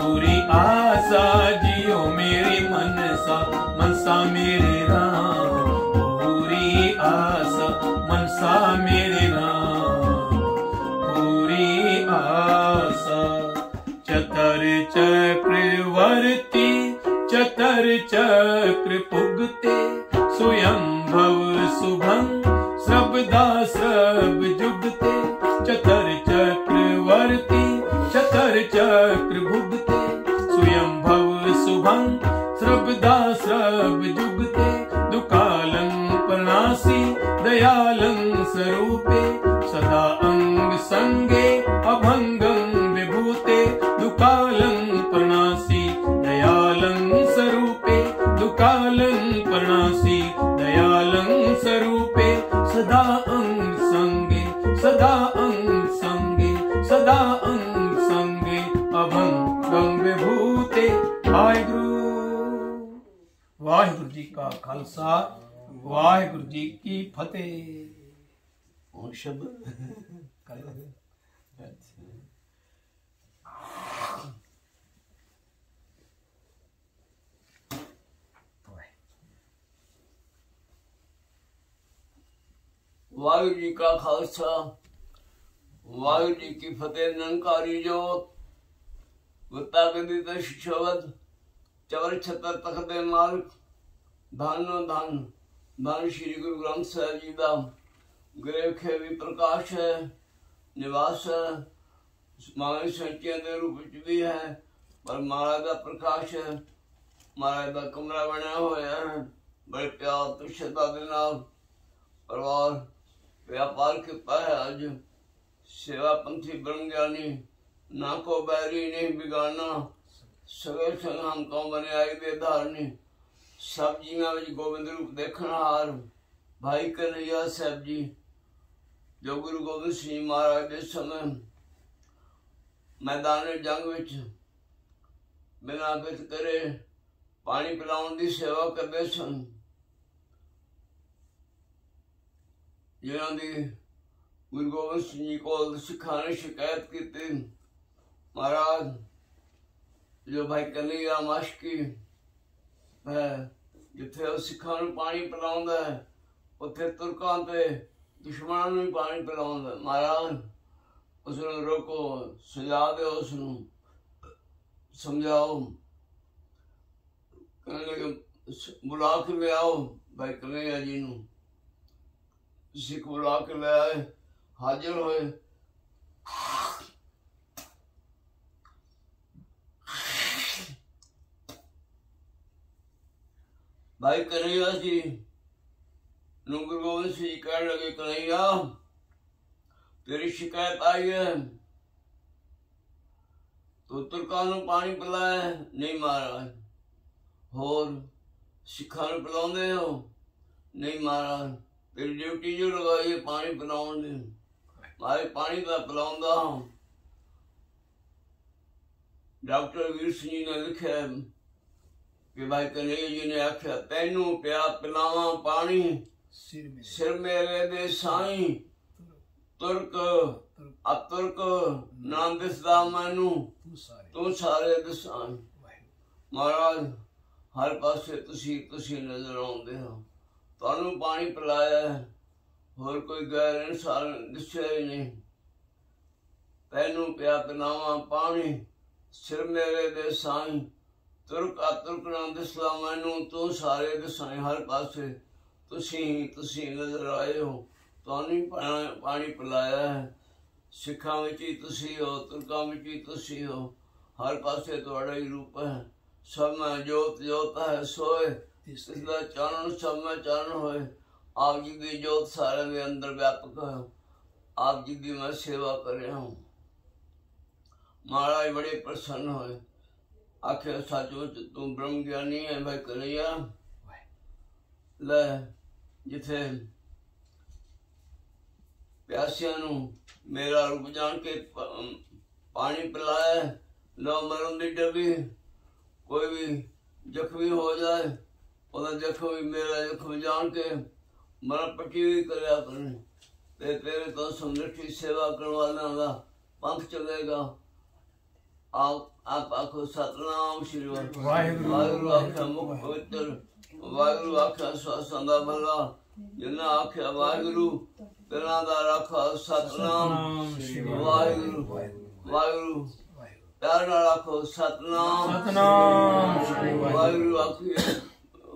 पूरी आशा जियो मेरी मनसा मनसा मेरे राम पूरी आशा मनसा मेरे राम पूरी आशा चतर चक्रवर्ती चतर चक्र पुगते स्वयं भव शुभं श्रवदा श्रव जुगते चतर चक्रवर्ती चतर चक्र भुगते स्वयं भव शुभं श्रवदा श्रव जुगते दुकालं प्रणासी दयालं स्वरूपे सदा अंग संगे अभंगं विभूते दुकालं प्रणासी दयालं स्वरूपे दुकालं प्रणासी दयालं स्वरूपे सदा अंग संगे सदा अंग संगे सदा अंग संगे अभंगं विभूते वाहिगुरु जी का खालसा वाहिगुरु जी की फतेह। शब्द वाहिगुरु जी का खालसा वाहिगुरु जी की फतेह। निरंकारी जोत गुत्ता गदी शब्द चवर छतर तखते मार्ग धन धन धन श्री गुरु ग्रंथ साहिब जी का गृह खे भी प्रकाश है निवास है मांगे संचियां के रूप भी है पर महाराज का प्रकाश है महाराज का कमरा बनया हुआ है बड़े प्यार तो श्रद्धा के नाल परिवार व्यापार किता है अज सेवा पंथी ब्रह्म ज्ञानी ना को बैरी नहीं बिगाना सगल संग हम तो बने आई दे धारनी सब जीवां विच गोबिंद रूप देखण हार भाई कन्हैया साहब जी जो गुरु गोबिंद सिंह महाराज के समय मैदान जंग विच बिना कित करे पानी पिलाउण दी सेवा करदे सन जिन्हां दी गुरु गोबिंद सिंह जी को सिखां ने शिकायत की महाराज जो भाई कन्हैया माशकी है जिथे सिखां नूं पानी पिलाउंदा है उत्थे तुरकां ते दुश्मनां नूं भी पानी पिलाउंदा महाराज उसनूं रोको सजा दो उसनूं समझाओ बुला के ले आओ भाई कन्हैया जी नूं सिख बुला के ले आए हाजिर होए भाई कन्हैया जी गुरु गोबिंद सिंह जी कह लगे कन्हैया तेरी शिकायत आई है तो तुरकां नूं पानी पिलाया नहीं महाराज होर सिखां नूं पिलाउंदे हो नहीं महाराज तेरी ड्यूटी जो लगाई है पानी पिलाउण दी मारे पानी का पिलाउंदा हूं डॉक्टर वीर सिंह जी ने लिखा कि भाई कन्हैया जी ने आख्या तैनू प्या पिलावा पानी सिर मेरे दे साईं ਤੁਰਕ ਅਤੁਰਕ ਨਾ ਦਿਸਦਾ ਮੈਨੂੰ ਤੂੰ ਸਾਰੇ ਦਿਸਾਂ। ਮਹਾਰਾਜ ਹਰ ਪਾਸੇ ਤੁਸੀਂ ਨਜ਼ਰ ਆਉਂਦੇ ਹੋ। ਤੁਹਾਨੂੰ ਪਾਣੀ ਪਿਲਾਇਆ, ਹੋਰ ਕੋਈ ਗੈਰ ਇਨਸਾਨ ਦਿਸਿਆ ਹੀ ਨਹੀਂ। ਤੈਨੂੰ ਪਿਆ ਪਿਲਾਵਾਂ ਪਾਣੀ, ਸਿਰ ਮੇਰੇ ਦੇ ਸਾਈਂ। ਤੁਰਕ ਅਤੁਰਕ ਨਾ ਦਿਸਦਾ ਮੈਨੂੰ ਤੂੰ ਸਾਰੇ ਦਿਸਾਂ। ਹਰ ਪਾਸੇ ਤੁਸੀਂ ਨਜ਼ਰ ਆਏ ਹੋ। ਤੁਹਾਨੂੰ ਪਾਣੀ ਪਿਲਾਇਆ ਹੈ। ਸਿੱਖਾਂ ਵਿੱਚ ਹੀ ਤੁਸੀਂ ਹੋ, ਤੁਰਕਾਂ ਵਿੱਚ ਹੀ ਤੁਸੀਂ ਹੋ। ਹਰ ਪਾਸੇ ਤੁਹਾਡਾ ਹੀ ਰੂਪ ਹੈ। ਸਭ ਮੈਂ ਜੋਤ ਜੋਤ ਹੈ ਸੋਏ, ਇਸ ਦਾ ਚਾਨਣ ਸਭ ਮੈਂ ਚਾਨਣ ਹੋਏ। ਆਪ ਜੀ ਦੀ ਜੋਤ ਸਾਰਿਆਂ ਦੇ ਅੰਦਰ ਵਿਆਪਕ ਹੈ। ਆਪ ਜੀ ਦੀ ਮੈਂ ਸੇਵਾ ਕਰ ਰਿਹਾ ਹੂੰ। महाराज बड़े प्रसन्न होए, आखे सचमुच तू ब्रह्म ज्ञानी है भाई कन्हैया। ले जिथे प्यासिया नू मेरा रूप जान के पानी पिलाया, लो मरण दी डबी। कोई भी जख्मी हो जाए ओदा जख्म मेरा जख्म जान के मरण पट्टी भी करया करें। तेरे तो समृद्धि सेवा करवाने का पंथ चलेगा। आप आखो सतनाम श्री वाहिगुरु। वाहिगुरु आख्या मुख पवित्र, वाहिगुरु आख्या स्वासां दा भला। जिन्ना आख्या वाहिगुरु तिन्हां दा राखा सतनाम वाहिगुरु। वाहिगुरु प्यार नाल आखो सतनाम वाहिगुरु। आखिए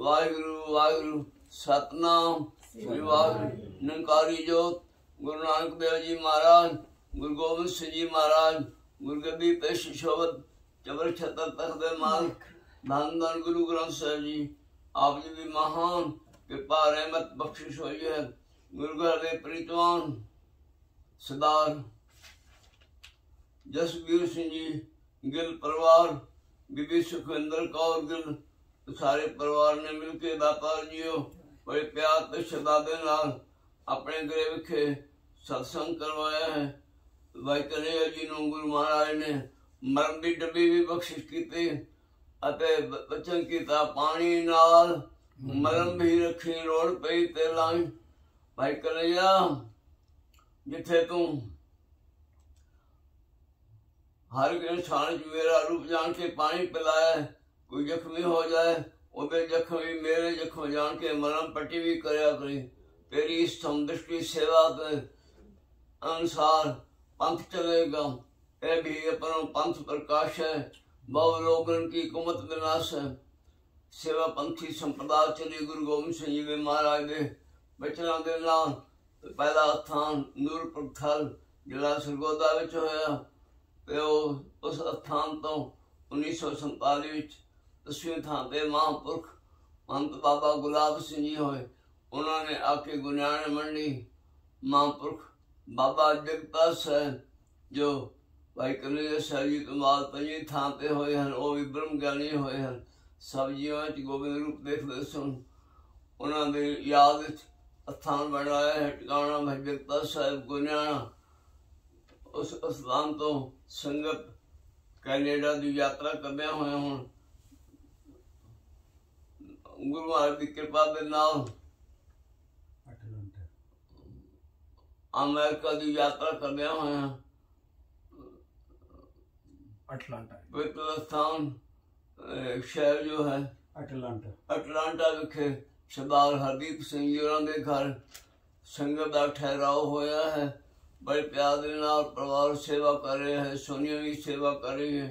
वाहिगुरु वाहिगुरु सतनाम श्री वाहिगुरु। निरंकारी जोत गुरु नानक देव जी महाराज, गुरु गोबिंद सिंह जी महाराज, गुरगद्दी पे शोभत चबर छतर तख्त माल, धन धन गुरु ग्रंथ साहिब जी। आप जी भी महान कृपा रहमत बख्शिश हुई है। गुरु घर दे प्रीतवान सरदार जसवीर सिंह जी गिल परिवार, बीबी सुखविंदर कौर गिल, सारे परिवार ने मिलकर व्यापार जियो बड़े प्यार ते श्रद्धा दे नाल अपने घरे विखे सत्संग करवाया है। भाई कन्हैया जी नूं गुरु महाराज ने मरण दी डब्बी भी बख्शिश की अते बचन कीता पानी नाल मरण भी रखी रोड़ पई ते लाई। भाई कन्हैया जिथे तू हर इंसान मेरा रूप जान के पानी पिलाया, कोई जख्मी हो जाए ओदे जख्म भी मेरे जख्म जान के मरण पट्टी भी करया करी। तेरी समदृष्टि सेवा के अनुसार पंथ चलेगा। यह भी अपना पंथ प्रकाश है, बहु लोगन की कुमत विनाश है। सेवा पंथी संप्रदा चली गुरु गोबिंद सिंह जी महाराज के बचना के नाल पहला स्थान नूरपुर थल जिला सरगोदा विच होया ते उस स्थान तो 1947 विच 10वीं थां ते महापुरख महंत बाबा गुलाब सिंह जी होए। उन्होंने आके गुनियाने मंडी महापुरख बाबा जगता साहब जो भाई कन्हैया साहब जी तो बाद 5वीं थां ते होए हैं, वो भी ब्रह्म ज्ञानी होए हैं। सब जीवां च गोबिंद रूप देखते सुन। उन्होंने याद स्थान बनाया है टिकाणा भाई जगता साहब गुनियाना। उस स्थान तो संगत कैनेडा की यात्रा करदे होए हुण गुरु महाराज की कृपा दे नाल अमेरिका की यात्रा करदे होए हैं। पवित्र स्थान शहर जो है अटलांटा विखे सरदार हरदीप सिंह जी के घर संगत का ठहराव होया है। बड़े प्यार दे नाल परिवार सेवा कर रहे हैं, सोनिया भी सेवा कर रही है।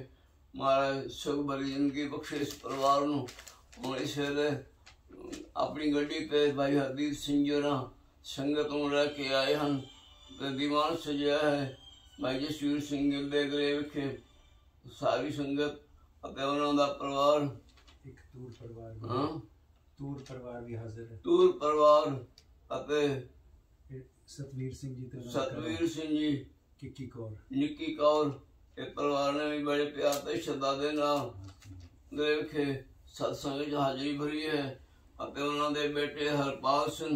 महाराज सुख भरी जिंदगी बख्शे इस परिवार नूं। हुण इस वेले अपनी गड्डी पे भाई हरदीप सिंह जी संगत नूं रह के आए हैं ते दीवान सजाया है। भाई जसवीर सिंह गिल दे घरे विखे सारी संगत ਅਤੇ ਉਹਨਾਂ ਦਾ ਪਰਿਵਾਰ ਇੱਕ ਤੂਰ ਪਰਿਵਾਰ ਵੀ ਹਾਜ਼ਰ ਹੈ। ਤੂਰ ਪਰਿਵਾਰ ਅਤੇ ਸਤਵੀਰ ਸਿੰਘ ਜੀ ਨਿੱਕੀ ਕੌਰ ਇਹ ਪਰਿਵਾਰ ਨੇ ਵੀ ਬੜੇ ਪਿਆਰ ਤੇ ਸ਼ਰਧਾ ਦੇ ਨਾਲ ਦੇਖੇ ਸਤਸੰਗ ਵਿੱਚ ਹਾਜ਼ਰੀ ਭਰੀ ਹੈ। ਅਤੇ ਉਹਨਾਂ ਦੇ ਬੇਟੇ ਹਰਪਾਲ ਸਿੰਘ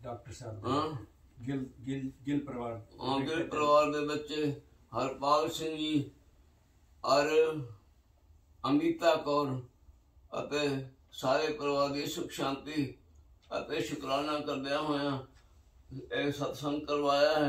ਡਾਕਟਰ ਸਾਹਿਬ ਗਿਲ ਪਰਿਵਾਰ ਦੇ ਬੱਚੇ ਹਰਪਾਲ ਸਿੰਘ ਜੀ ਔਰ अमिता कौर ਅਤੇ ਸਾਰੇ ਪਰਿਵਾਰ ਦੀ ਸੁਖ ਸ਼ਾਂਤੀ ਅਤੇ ਸ਼ੁਕਰਾਨਾ ਕਰਦਿਆਂ ਹੋਇਆਂ ਇਹ ਸਤਸੰਗ ਕਰਵਾਇਆ ਹੈ।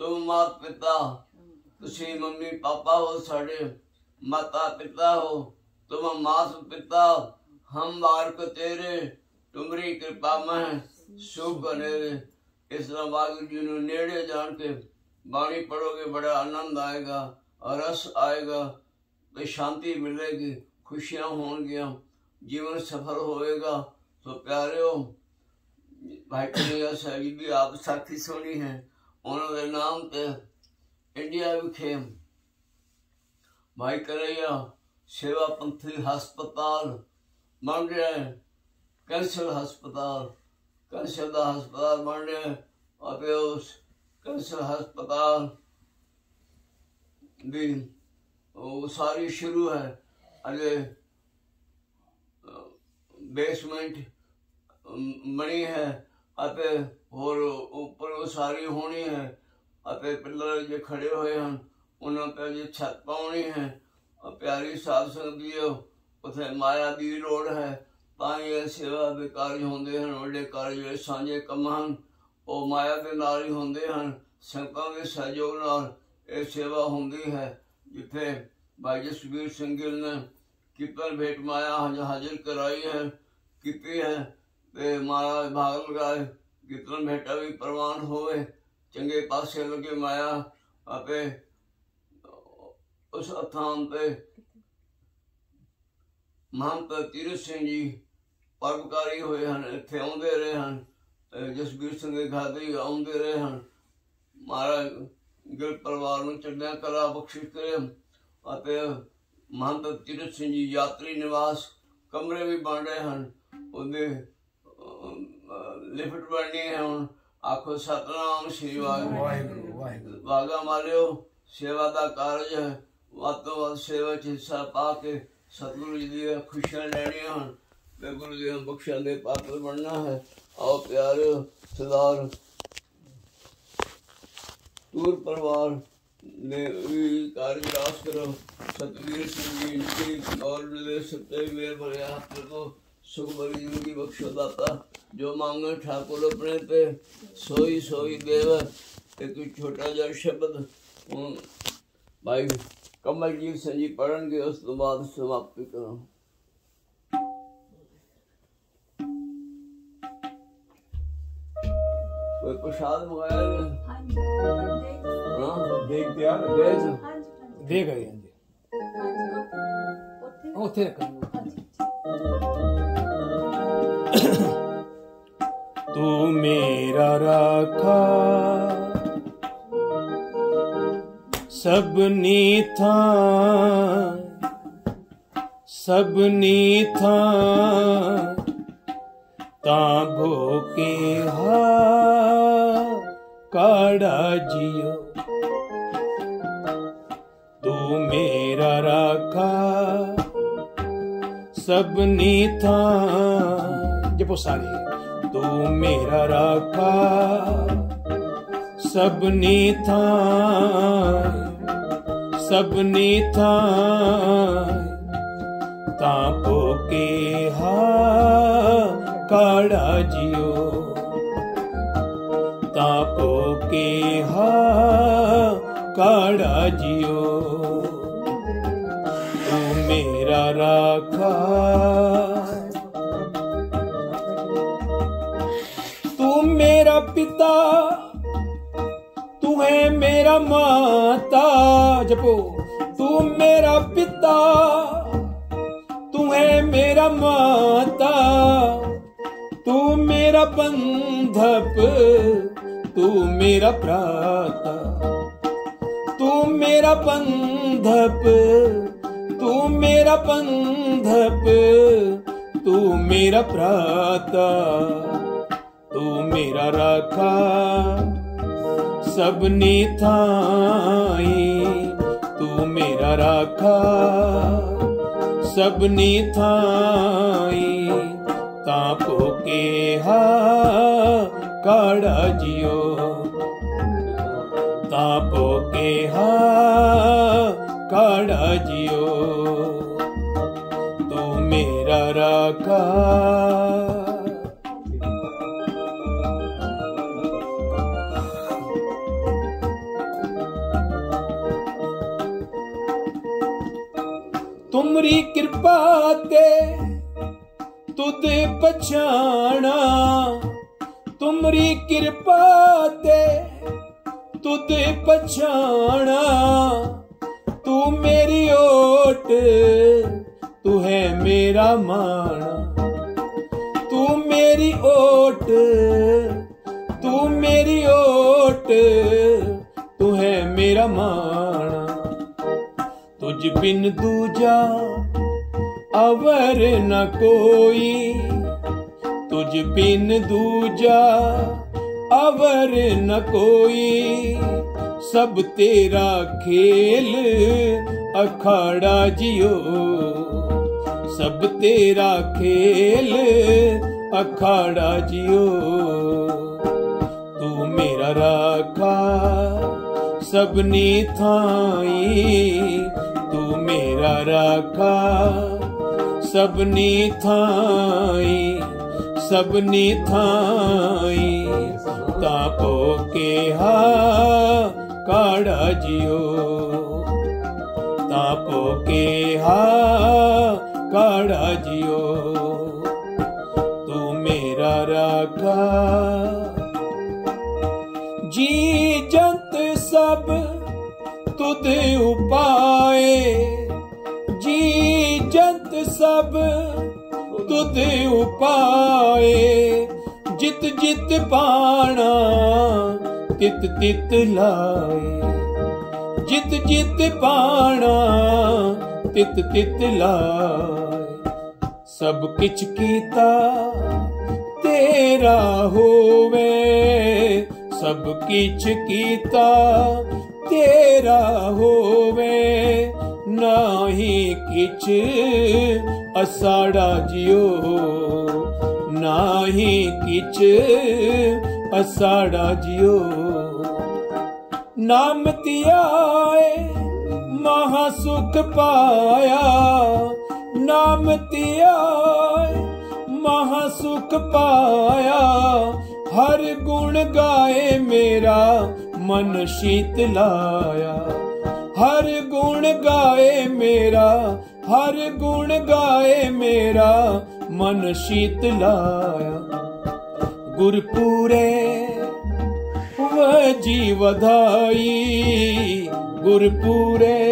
तुम मात पिता, तुसी मम्मी पापा हो, साढ़े माता पिता हो, तुम मात पिता, हम बालक तेरे, तुमरी कृपा में सुख बनेरे। इस तरह वाहिगुरु जी ने नेड़े जान के बाणी पढ़ोगे, बड़ा आनंद आएगा और रस आएगा, तो शांति मिलेगी, खुशियां होंगियां, जीवन सफल होएगा। तो प्यारे हो, भाई कन्हैया साहब जी भी आप साथी सुनी है, उन्होंने नाम ते इंडिया विखे भाई कन्हैया सेवा पंथी हस्पताल बन रहा है, कैंसर हस्पताल, कैंसर का हस्पताल बन रहा है। और उस कैंसर हस्पताल भी वो सारी शुरू है, अरे बेसमेंट बनी है, अपे और ऊपर वो सारी होनी है, अपे पिलर जो खड़े हुए हैं उन्होंने पे जो छत पानी है। और प्यारी साध संगत जी उथे माया दी लोड़ है, ताई सेवा के कार्य होंगे हैं, वड्डे कार्य जो सांझे कम हैं वो माया के नाल ही होंगे हैं, संगतां के सहयोग नाल ये सेवा होंगी है। जिथे भाई जसवीर सिंह गिल ने कीर्तन भेंट माया हाजिर कराई है, की है, ते महाराज भाग लगाए, कीर्तन भेंटा भी प्रवान होए, चंगे पासे लगे माया। आपे उस अथान पे महंत तीरथ सिंह जी परोपकारी हुए हैं, इत्थे आउंदे रहे हैं, जसबीर सिंह के घाते आउंदे रहे हैं। महाराज गिल परिवार में चढ़िया कला बख्शिश करे। आपे महंत तीरथ सिंह जी यात्री निवास कमरे भी बन रहे हैं, उनके लिफ्ट बननी है। हम आखो सतनाम श्री वाहिगुरु। वागा मालियो सेवा का कार्य है, ਵੱਧ ਤੋਂ ਵੱਧ सेवा च हिस्सा पा के सतगुरु जी दी खुशियां लैनियां हन, ते गुरु दी बख्शियां दे पात्र बनना है। आओ प्यारे सरदार तूर परिवार ने भी कार्य रास करो। सतवीर सिंह जी इनकी और मिले सत्य मेर भरे हाथ को सुख भरी जिंदगी बख्शो दाता। जो मांगे ठाकुर अपने पे सोई सोई देव। एक छोटा जा शब्द भाई कमलजीत सिंह जी पढ़नगे, उस तो बाद समाप्ति करो। कोई प्रसाद मंगाया देख दिया देख गए जी उथे तू मेरा राखा सबनी था तांभो के हा काड़ा जियो। तू मेरा राखा सबनी था जपो सारे। तू मेरा राखा सबनी था तांपो के हा काड़ा जियो। तांपो के हा काड़ा जियो। तू मेरा राखा तू मेरा पिता तू है मेरा माता। जपो तू मेरा पिता तू है मेरा माता। तू मेरा बंधप तू मेरा प्राता। तू मेरा बंधप तू मेरा बंधप तू मेरा प्राता। तू मेरा राखा सबनी थाई। तू मेरा राखा सबनी थाई तांपो के हा काड़ा जियो। तांपो के हा काड़ा जियो। तू मेरा राखा तुमरी कृपा ते तुद पछाणा, तुमरी कृपा ते तुद पछाणा। तू मेरी ओट, तू है मेरा माना। तू मेरी ओट, तू मेरी ओट, तू है मेरा माना। तुझ बिन दूजा अवर न कोई, तुझ बिन दूजा अवर न कोई। सब तेरा खेल अखाड़ा जियो, सब तेरा खेल अखाड़ा जियो। तू मेरा राखा सबनी थाई, तू मेरा राखा सबनी थाई, सबनी थाई। तापो के हा काड़ा जियो, तापो के हा काड़ा जियो। तू मेरा राखा जी जंत सब तुद उपाए, जी जंत सब तुद उपाए। जित जित पाना तित तित लाए, जित जित पाना तित तित लाए। सब किछ कीता तेरा होवे, सब किछ कीता तेरा होवे। नाही किछ असाड़ा जियो, नाही किछ असाड़ा जियो। नाम तियाए महासुख पाया, नाम तियाए महासुख पाया। हर गुण गाए मेरा मन शीतलाया, हर गुण गाए मेरा, हर गुण गाए मेरा मन शीतलाया। गुरपुरे वह जी वधाई, गुरपुरे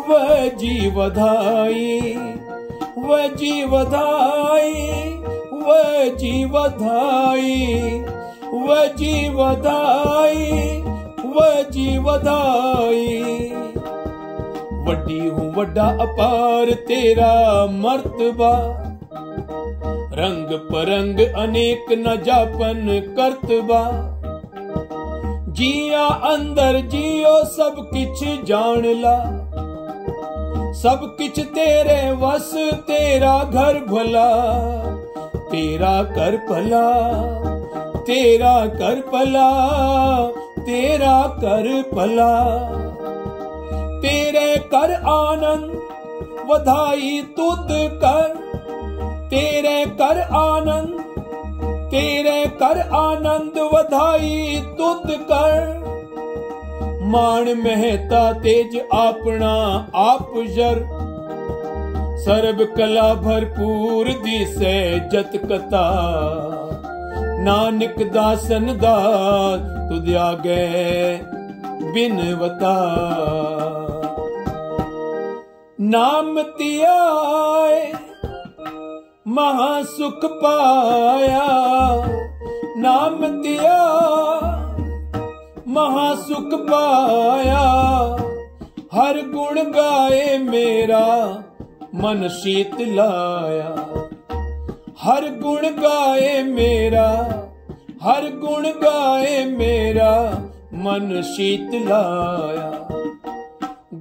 वह जी वधाई, वह जी वधाई, वह जी वधाई, वह जी वधाई, वह जी वधाई। वड्डी हूँ वड्डा अपार तेरा मर्तबा, रंग परंग अनेक न जापन करतबा। जिया अंदर जियो सब किछ जान ला, सब किछ तेरे वस तेरा घर भला। तेरा कर भला, तेरा कर भला, तेरा कर भला। तेरे कर आनंद वधाई तुद कर, तेरे कर आनंद, तेरे कर आनंद वधाई तुद कर। मान मेहता तेज आपना आप जर, सर्ब कला भरपूर दिसे जत कथा। नानक दासन दास तुद आगे बिनवता। नाम तियाए महासुख पाया, नाम दिया महासुख पाया। हर गुण गाए मेरा मन शीतलाया, हर गुण गाए मेरा, हर गुण गाए मेरा मन शीतलाया।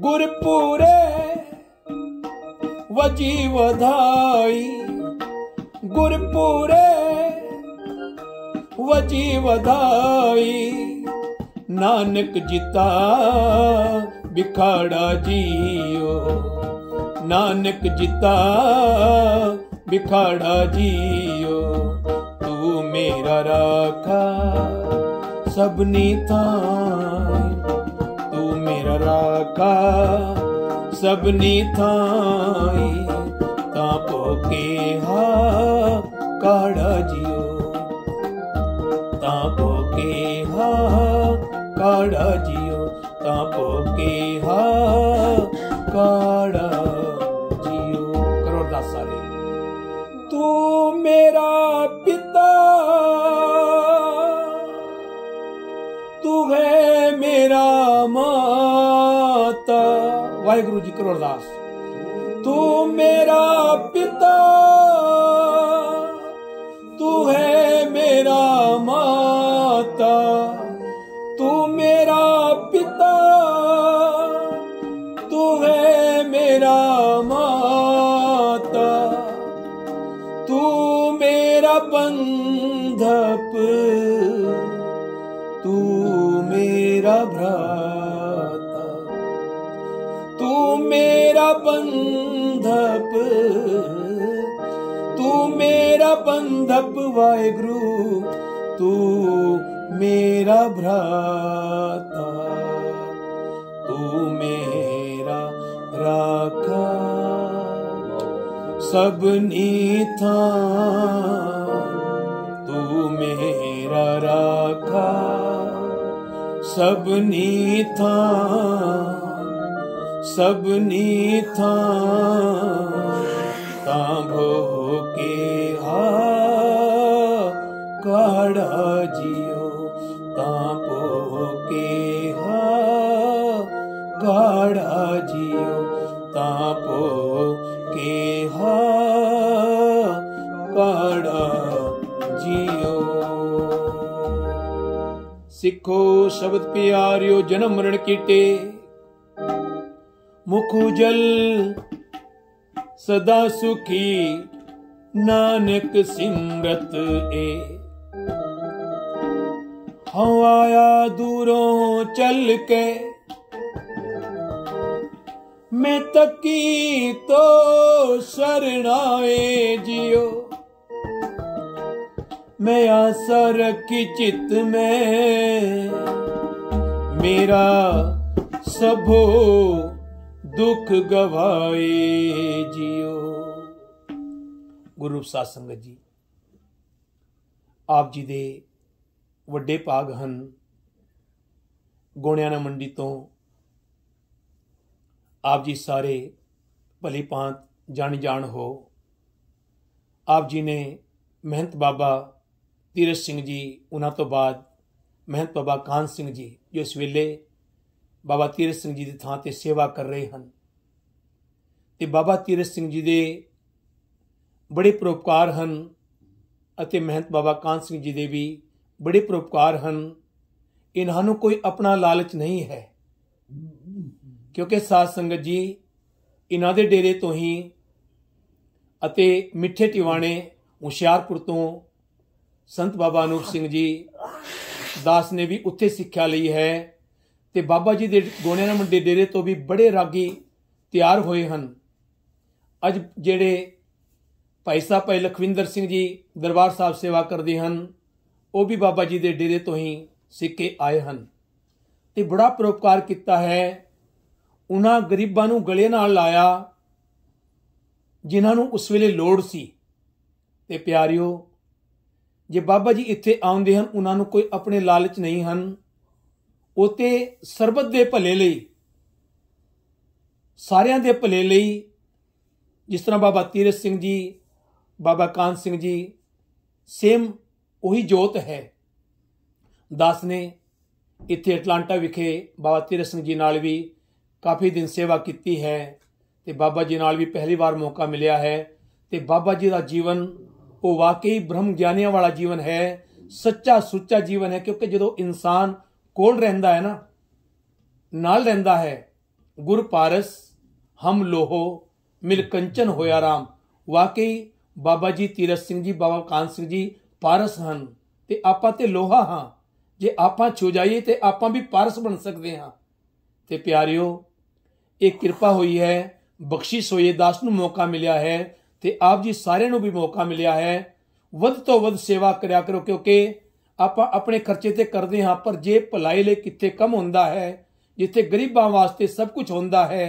गुरपुरे वजी वधाई, गुरपुरे वजी वधाई। नानक जिता बिखाड़ा जियो, नानक जिता बिखाड़ा जियो। तू मेरा राखा सबनी थाई, तू मेरा राखा सबनी थाई तापो के हा काड़ा जियो, तापो के हा काड़ा जियो, तापो के हा काड़ा जियो। करोड़दास सारे। तू मेरा पिता, तू है मेरा माता। वाहिगुरु जी करोड़दास। तू मेरा पिता, तू है मेरा माता, तू मेरा पिता, तू है मेरा माता, तू मेरा बंधप, तू मेरा भ्राता, तू मेरा बंधप, तू मेरा बंधप वाहिगुरु, तू मेरा भ्राता, तू मेरा राखा सबनी थां, तू मेरा राखा सबनी थां, सबनी थां। तांभो के हा काड़ा जियो, तांभो के हा काड़ा जियो, तांभो के हा काड़ा जियो। सिखो शब्द प्यारियो जन्म मरण कीटे, मुखु जल सदा सुखी नानक सिमरत ए। हाँ आया दूरों चल के, मैं तकी तो शरणाए जियो, मैं आशा रखी चित में, मेरा सबो दुख गवाए जियो। गुरु साध संगत जी, आप जी दे ਵੱਡੇ ਭਾਗ ਹਨ। ਗੋਣਿਆਣਾ ਮੰਡੀ ਤੋਂ ਆਪ ਜੀ ਸਾਰੇ ਭਲੀ ਭਾਂਤ ਜਾਣ ਹੋ। ਆਪ ਜੀ ਨੇ ਮਹੰਤ ਬਾਬਾ ਤੀਰਥ ਸਿੰਘ ਜੀ, ਉਹਨਾਂ ਤੋਂ ਬਾਅਦ ਮਹੰਤ ਬਾਬਾ ਕਾਹਨ ਸਿੰਘ ਜੀ, ਜੋ ਇਸ ਵੇਲੇ ਬਾਬਾ ਤੀਰਥ ਸਿੰਘ ਜੀ ਦੀ ਥਾਂ ਤੇ ਸੇਵਾ ਕਰ ਰਹੇ ਹਨ, ਤੇ ਬਾਬਾ ਤੀਰਥ ਸਿੰਘ ਜੀ ਦੇ ਬੜੇ ਪਰਉਪਕਾਰ ਹਨ ਅਤੇ ਮਹੰਤ ਬਾਬਾ ਕਾਹਨ ਸਿੰਘ ਜੀ ਦੇ ਵੀ बड़े परोपकार हैं। इन्हों कोई अपना लालच नहीं है, क्योंकि साध संगत जी इन्हों के डेरे तो ही अते मिठे टिवाणे हुशियारपुर तो संत बाबा अनूप सिंह जी दास ने भी उत्थे सिक्ख्या ली है, ते बाबा जी के गोणियाना मंडी डेरे तो भी बड़े रागी तैयार होए हैं। अज जेड़े भाई साहब भाई लखविंदर सिंह जी दरबार साहब सेवा करते हैं, वो भी बाबा जी के डेरे तो ही सिख के आए हैं, ते बड़ा परोपकार किया है। उन्होंने गरीबों को गले नाल लाया जिन्होंने उस वेले लोड़ सी। ते प्यारियो, जे बाबा जी इत्थे आउंदे हैं, उन्होंने कोई अपने लालच नहीं हैं, वो ते सरबत दे भले लई, सारियां दे भले लई। जिस तरह बाबा तीरथ सिंह जी, बाबा काहन सिंह जी, सेम वही जोत है। दास ने इत्थे अटलांटा विखे बाबा तीरथ सिंह जी नाल भी काफ़ी दिन सेवा की है, ते बाबा जी नाल भी पहली बार मौका मिलया है। ते बाबा जी का जीवन वो वाकई ब्रह्म ज्ञानियों वाला जीवन है, सच्चा सुच्चा जीवन है। क्योंकि जो इंसान कोल रहिंदा है ना, नाल रहिंदा है, गुर पारस हम लोहो मिल कंचन होया राम। वाकई बाबा जी तीरथ सिंह जी, बाबा काहन सिंह जी पारस हैं, ते आपां ते लोहा हाँ। जे आपां छो जाइए तो आपां भी पारस बन सकते हाँ। ते प्यारियो, एक कृपा हुई है, बख्शिश हुई है, दास नूं मौका मिलया है, ते आप जी सारिਆਂ ਨੂੰ भी मौका मिलया है। वध तो वध सेवा करया करो, क्योंकि आपां अपने खर्चे ते करदे हाँ, पर जे भलाई लई कित्थे कम हुंदा है, जिथे गरीबां वास्ते सब कुछ हुंदा है,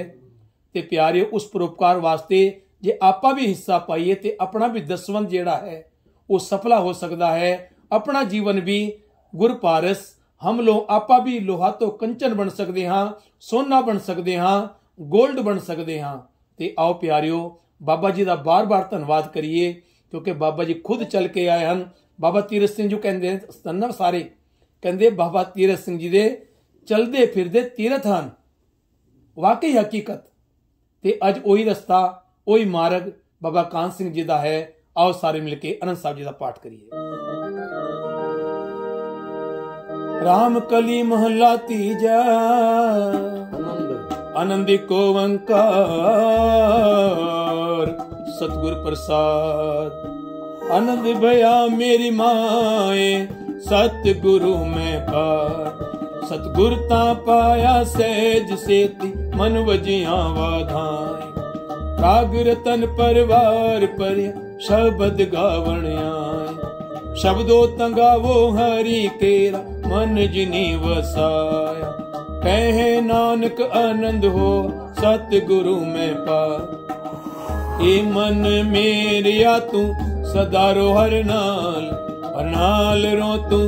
ਤੇ ਪਿਆਰਿਓ ਉਸ ਪਰਉਪਕਾਰ ਵਾਸਤੇ ਜੇ ਆਪਾਂ ਵੀ ਹਿੱਸਾ ਪਾਈਏ ਤੇ ਆਪਣਾ ਵੀ ਦਸਵੰਧ ਜਿਹੜਾ ਹੈ ਉਹ ਸਫਲਾ ਹੋ ਸਕਦਾ ਹੈ। ਆਪਣਾ ਜੀਵਨ ਵੀ ਗੁਰਪਾਰਸ ਹਮਲੋਂ ਆਪਾਂ ਵੀ ਲੋਹਾ ਤੋਂ ਕੰਚਨ ਬਣ ਸਕਦੇ ਹਾਂ, ਸੋਨਾ ਬਣ ਸਕਦੇ ਹਾਂ, ਗੋਲਡ ਬਣ ਸਕਦੇ ਹਾਂ। ਤੇ ਆਓ ਪਿਆਰਿਓ ਬਾਬਾ ਜੀ ਦਾ ਬਾਰ-ਬਾਰ ਧੰਨਵਾਦ ਕਰੀਏ ਕਿਉਂਕਿ ਬਾਬਾ ਜੀ ਖੁਦ ਚੱਲ ਕੇ ਆਏ ਹਨ। ਬਾਬਾ ਤੀਰਥ ਸਿੰਘ ਜੀ ਕਹਿੰਦੇ ਸਨ ਸਾਰੇ ਕਹਿੰਦੇ ਬਾਬਾ ਤੀਰਥ ਸਿੰਘ ਜੀ ਦੇ ਚਲਦੇ ਫਿਰਦੇ ਤੀਰਥ ਹਨ। ਵਾਕਈ ਹਕੀਕਤ ਤੇ ਅੱਜ ਉਹੀ ਰਸਤਾ ਉਹੀ ਮਾਰਗ ਬਾਬਾ ਕਾਹਨ ਸਿੰਘ ਜੀ ਦਾ ਹੈ। ਆਓ ਸਾਰੇ ਮਿਲ ਕੇ ਆਨੰਦ ਸਾਹਿਬ ਜੀ ਦਾ ਪਾਠ ਕਰੀਏ। राम कली महला तीजा आनंदी को ओंकार सतगुर प्रसाद आनंद भया मेरी माए सतगुरु में पार सतगुरता पाया सहज सेती मन वजिया वाधाए राग रतन परवार पर शब्द गावण आए शब्दों तंगावो हरि केरा मन जिनी वसाया कहे नानक आनंद हो सतगुरु में पार ए मन मेरिया तू सदा रो हर नाल रो तू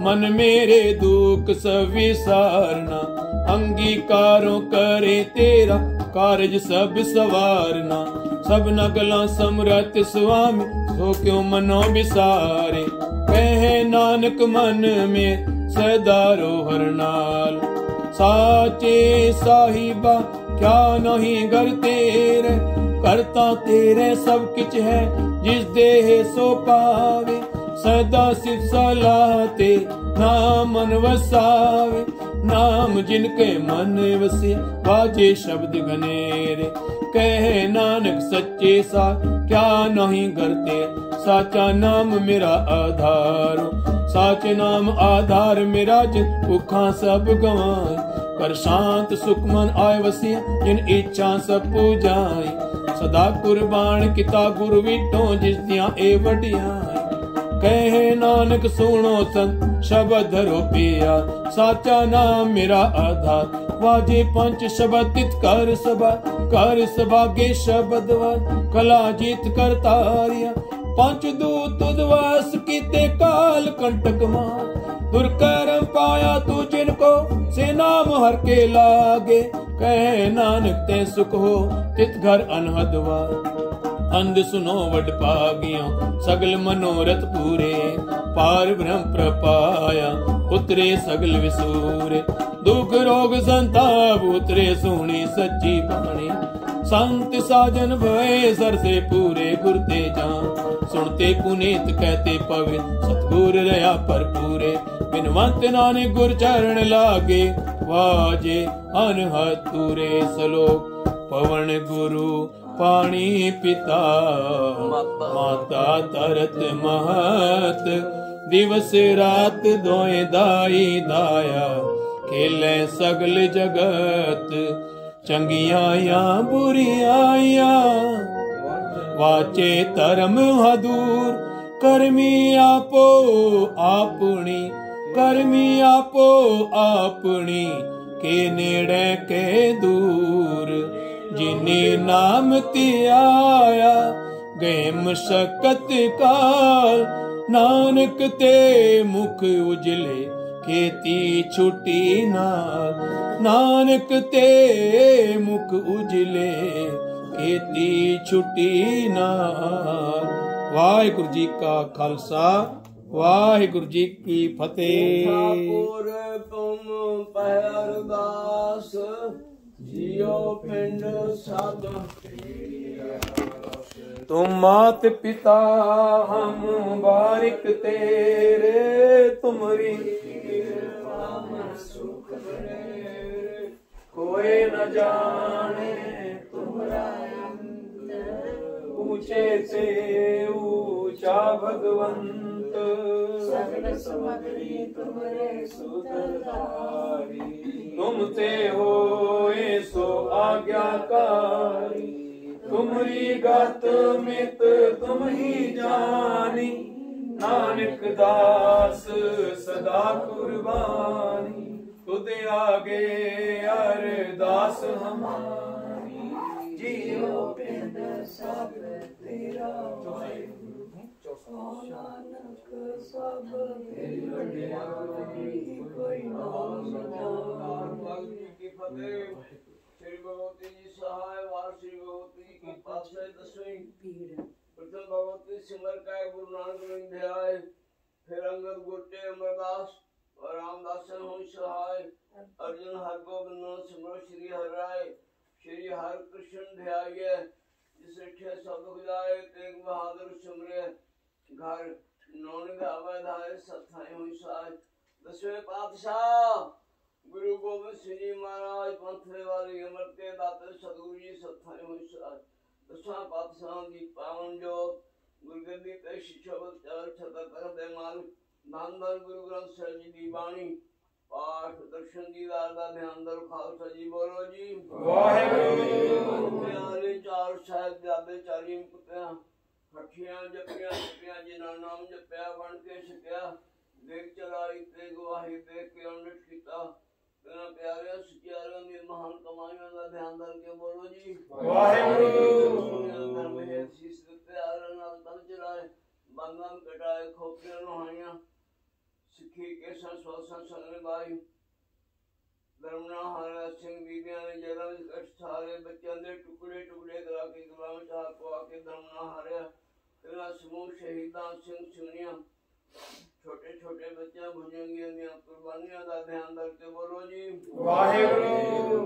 मन मेरे दुख सब विसारना अंगीकारों करे तेरा कारज सब सवारना सब नगला समरथ स्वामी सो क्यों मनो बिसारे कहे नानक मन में सदा रो हर नाल साचे साहिबा क्या नहीं घर तेरे करता तेरे सब किच है जिस देह सो पावे सदा सिर्फ सलाहते नाम मन वसावे नाम जिनके मन वसे बाजे शब्द घनेरे कहे नानक सच्चे सा क्या नहीं करते साचा नाम मेरा आधारो साचे नाम आधार मेरा जिन भुखा सब गवाए कर शांत सुख मन आए वसिया जिन इच्छा सब पूजाए सदा कुर्बान किता गुरु विटो जिस दिया ए वडियाए कहे नानक सुनो संत शब्द धरो पिया साचा नाम मेरा आधार वाजे पंच शब्द तित कर सभा गे शब्द कला जीत कर तारिया पंच दूत उद्वास कीते काल कंटक मार दुर्कर्म पाया तू जिनको से नाम हर के लागे कहे नानक ते सुख हो तित घर अनहदवार अंध सुनो वड पागियों सगल मनोरथ पूरे पार ब्रह्म प्रपाया उतरे सगल विसूरे दुख रोग संताप उतरे सोनी सच्ची बाणी संत साजन भय सर से पूरे गुरते जान सुनते पुनीत कहते पवित्र सतगुर रहा पर पूरे बिनवंत नाने गुर चरण लागे वाजे अनहद तूरे सलोक पवन गुरु पानी पिता माता तरत महत दिवस रात दोए दाई दाया खेले सगल जगत चंगिया बुरिया वाचे धर्म हदूर करमी आपो आपनी करमी आपो आपनी के नेड़े के दूर जिने नाम त्याया गए मशक्कत काल नानक ते मुख उजले खेती छुटी नाल नानक ते मुख उजले खेती छुटी नाल। वाहिगुरु जी का खालसा वाहिगुरु जी की फतेह। ठाकुर तुम पैरदास जियो पिंड सब तुम मात पिता हम बारिक तेरे तुमरी सुख कोई न जाने तुम्हारा ऊंचे से ऊंचा भगवंत सगल समग्री तुम्हारे सुधरधारी तुमसे होए सो आज्ञाकारी तुमरी गत मित तुम ही जानी नानक दास सदा कुर्बानी तुझे आगे अरदास हमारी जियो पिंड सब तेरा वाहिगुरु नानक सब तेरी वडियाई कोई नाम वाहिगुरु की फतेह। श्री भगवती जी सहाय वार श्री भगवती जी की पातशाही दसवीं प्रथम भगवती सिमर का गुरु नानक विंध्याय, फिर अंगद गोटे अमरदास और रामदास हो सहाय। अर्जुन हर गोविंद सिमर श्री हर राय, श्री हर कृष्ण ध्याय। जिसे ठे सब दुख जाए तेग बहादुर सिमरे, घर नौन गावे धाय सत्थाई हो सहाय। दसवें पातशाह गुरु गोविंद सिंह जी महाराज पंथे वाली अमर के दाते सतगुरु जी सत्थाई हो सहाय। दसवां पातशाह की पावन जोत गुरगद्दी ते शिक्षावत चार छतर तक दे माल धन धन गुरु ग्रंथ साहिब जी दी बाणी पाठ दर्शन दीदार दा ध्यान दर खालसा जी बोलो जी वाहिगुरु। प्यारे चार साहिब जादे चाली पुत्रियां हठियां जपियां जपियां जिन्हां नाम जपिया बन के सिक्या, देख चलाई ते गवाही देख के अमृत कीता। तेना प्यारे सचियारों दी महान कमाइयां दा ध्यान दर के बोलो जी वाहिगुरु। धर्म है शीश दिते आरण नाल तन चलाए, बंधन कटाए खोपड़ियां नहाइयां, सिक्खी के संस्वासन संग निभाई। धर्मना हारा सिंह बीबियां ने जरा कष्ट हारे, बच्चों दे टुकड़े टुकड़े करा के गुलाम चाह को आके धर्मना हारे। तेना समूह शहीदां सिंह सुनिया, छोटे छोटे बच्चे भुजंगियां दी कुर्बानियां दा ध्यान दर के बोलो जी वाहिगुरु।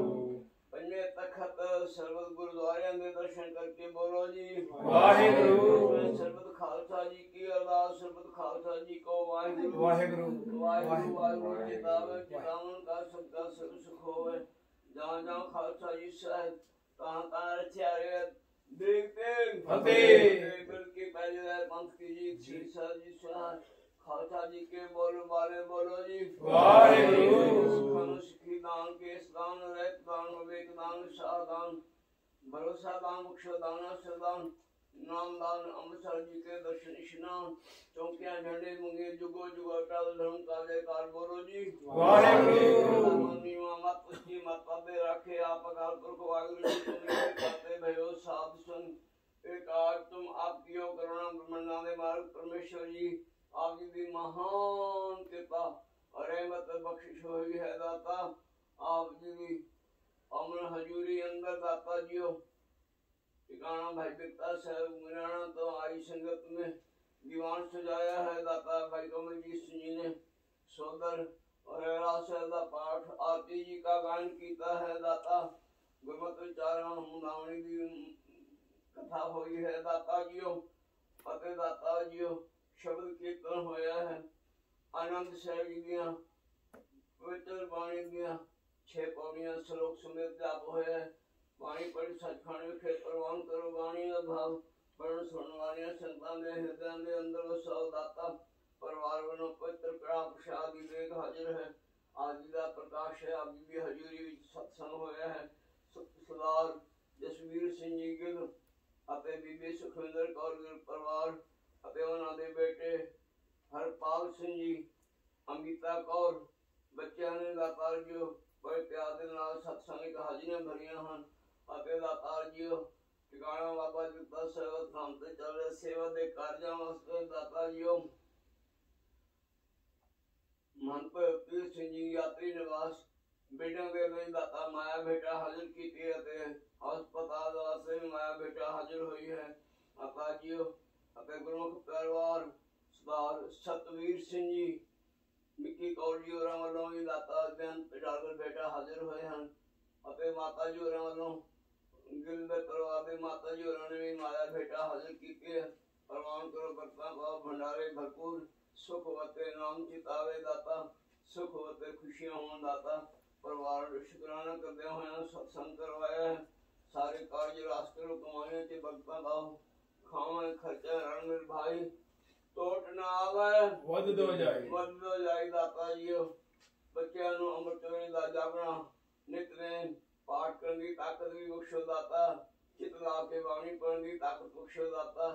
पंजे तखत सर्वत गुरुद्वारे दे दर्शन करके बोलो जी वाहिगुरु। सर्वत खालसा जी की अरदास, सर्वत खालसा जी को वाहिगुरु वाहिगुरु वाहिगुरु वाहिगुरु। चितावे चितावन का सबका सर्व सुख होवे, जहाँ जहाँ खालसा जी साहिब तहाँ तहाँ रचा रे देखते फतेह। बिल की पहले पंथ की जी शीर्षा जी साहिब खालसा जी के बोल बारे बोलो जी वाहिगुरु। सिखी दान केस दान रैत दान विवेक दान शाह दान भरोसा दान मोक्ष दान सरदान नाम दान अमृतसर जी के दर्शन स्नान चौकियां झंडे मुंगे जुगो जुगो अटल धर्म का जयकार बोलो जी वाहिगुरु। मत पुष्टि मत पादे रखे आप अकाल पुरख वाहिगुरु जी तुम करते भयो साध संग एक आज तुम आपकी करुणा ब्रह्मांड मार्ग परमेश्वर जी आप जी दी महान कृपा और रहमत बख्शिश हुई है दाता। आप जी दी अमर हजूरी अंदर दाता जियो ठिकाना भाई बिकता साहब मुराना तो आई संगत में दीवान सजाया है दाता। भाई कमलजीत सिंह जी ने सोदर और रासद पाठ आरती जी का गान किया है दाता। गुरमत विचारण मुदावनी दी कथा हुई है दाता जियो फतेह दाता जियो शब्द कीर्तन होया है। आनंद साहिब जी दियां पवित्र बाणी दियां 6 पौड़ियां श्लोक समेत जाप होया है। बाणी पढ़ सचखंड विखे प्रवान करो बाणी का भाव पढ़न सुनने वालियां संतां दे हृदय दे अंदर वसो दाता। परिवार वनो पवित्र कड़ा प्रसाद दी देख हाजिर है। आज दा प्रकाश है आप जी हजूरी विच सत्संग होया है। सरदार जसवीर सिंह जी गिल ਅਤੇ ਬੀਬੀ ਸੁਖਵਿੰਦਰ ਕੌਰ ਗਿਲ ਪਰਿਵਾਰ ਅਤੇ ਉਹਨਾਂ ਦੇ ਬੇਟੇ ਹਰਪਾਲ ਸਿੰਘ ਜੀ ਅੰਮ੍ਰਿਤਾ ਕੌਰ ਬੱਚਿਆਂ ਨੇ ਦਾਤਾਰ ਜੀ ਬੜੇ ਪਿਆਰ ਦੇ ਨਾਲ ਸਤਸੰਗ ਹਾਜ਼ਰੀਆਂ ਭਰੀਆਂ ਹਨ। ਅਤੇ ਦਾਤਾਰ ਜੀ ਟਿਕਾਣਾ ਬਾਬਾ ਜੁਗਤਾ ਸਾਹਿਬ ਨਾਮ ਤੇ ਚੱਲ ਰਹੇ ਸੇਵਾ ਦੇ ਕਾਰਜਾਂ ਵਾਸਤੇ ਦਾਤਾ ਜੀ ਮਨਪ੍ਰੀਤ ਪੀਰ ਸਿੰਘ ਜੀ ਯਾਤਰੀ ਨਿਵਾਸ बेटियों के लिए दाता माया बेटा हाजिर की थी अस्पताल वास्ते माया बेटा हाजिर हुई है। माता जी अपने गुरुमुख परिवार सरदार सतवीर सिंह जी मिक्की कौर जी और वालों भी दाता अध्ययन पिटाकर बेटा हाजिर हुए हैं। अपने माता जी और वालों गिल दे परिवार के माता जी और ने भी माया बेटा हाजिर की है। प्रमाण करो करता भाव भंडारे भरपूर सुख वते नाम चितावे दाता सुख वते खुशियां हों दाता। परिवार शुक्राना करते हुए सत्संग करवाया है। सारे कार्य रास्ते कमाने के भक्ता का खावे खर्चा रण भाई टोट ना आवे वध दो जाए दाता जी। बच्चों नु अमृत वेले दा जागना नितनेम पाठ करने की ताकत भी बख्शो दाता। चित ला के बाणी पढ़ने की ताकत बख्शो दाता।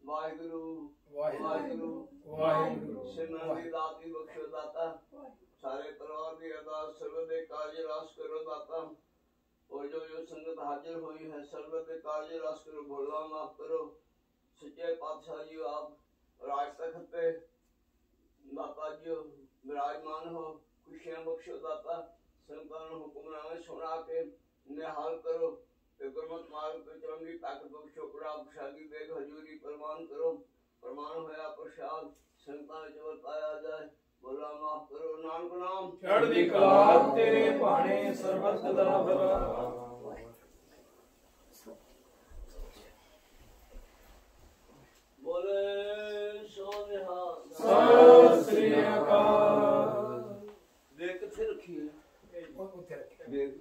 वाहिगुरु वाहिगुरु वाहिगुरु सिमरन दी दात भी बख्शो दाता। सारे परिवार की अरदास सर्व दे कार्य रास करो दाता। और जो जो संगत हाजिर हुई है सर्व के कार्य रस करो, भोला माफ करो। सच्चे पातशाह जी आप राज तख्त पे बापा जी विराजमान हो, खुशियां बख्शो दाता। संतान हुक्मनामे सुना के निहाल करो, गुरमत मार्ग पे चलंगी ताकत बख्शो। बड़ा प्रसादी बेग हजूरी प्रमाण करो, प्रमाण होया प्रसाद संतान जब पाया जाए। बोला माफ करो नानक नाम चढ़दी कला तेरे भाणे सर्वत दा भला। बोले सोनिहा सत श्री अकाल। बेग किथे रखी है? बेग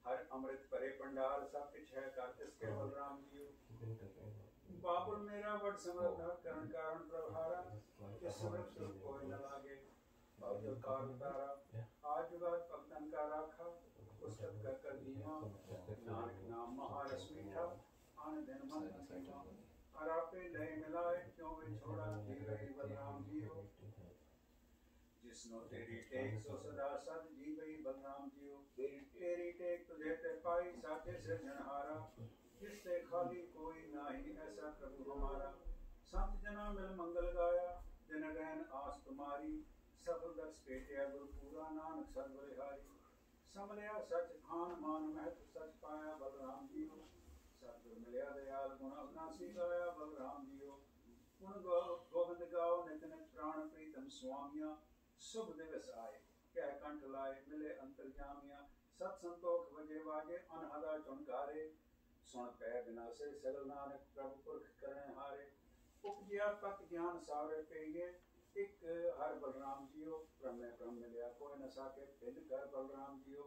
हर अमृत परे पंडाल सब कुछ है कार्तिक के बलराम जी। बाबुल मेरा वट समर्थ करण कारण प्रभारा, जिस समर्थ कोई न लागे बाबुल का उतारा। आज जुगात भक्तन का राखा, पुस्तक का कर धीमा। नानक नाम महारस मीठा, आन दिन मन धीमा। अरापे लय मिलाए क्यों वे छोड़ा तेरे बलराम जी हो। जिसनो तेरी टेक सो सदा सद जी गई बलराम जी हो। तेरी टेक तुझे ते पाई साथे सिरजनहारा, जिससे खाली कोई नाही ऐसा प्रभु हमारा। संत जना मिल मंगल गाया, दिन गहन आस तुम्हारी। सफल दर्श पेटिया गुरु पूरा, नानक सद बलिहारी। समलिया सच खान मान महत सच पाया बलराम जी हो। सतगुर मिलिया दयाल गुण अविनाशी गाया बलराम जी हो। गुण गोविंद गाओ नित नित प्राण प्रीतम स्वामिया। शुभ दिवस आए कह कंठ लाए मिले अंतर्जामिया। सत संतोख वजे वाजे अनहदा चुनकारे। सुन पै विनाशे सगल नानक प्रभु पुरख करने हारे। उपजिया तक ज्ञान सारे पेये, एक हर बलराम जियो। ब्रह्म ब्रह्म मिलिया कोई न साके, भिन्न कर बलराम जियो।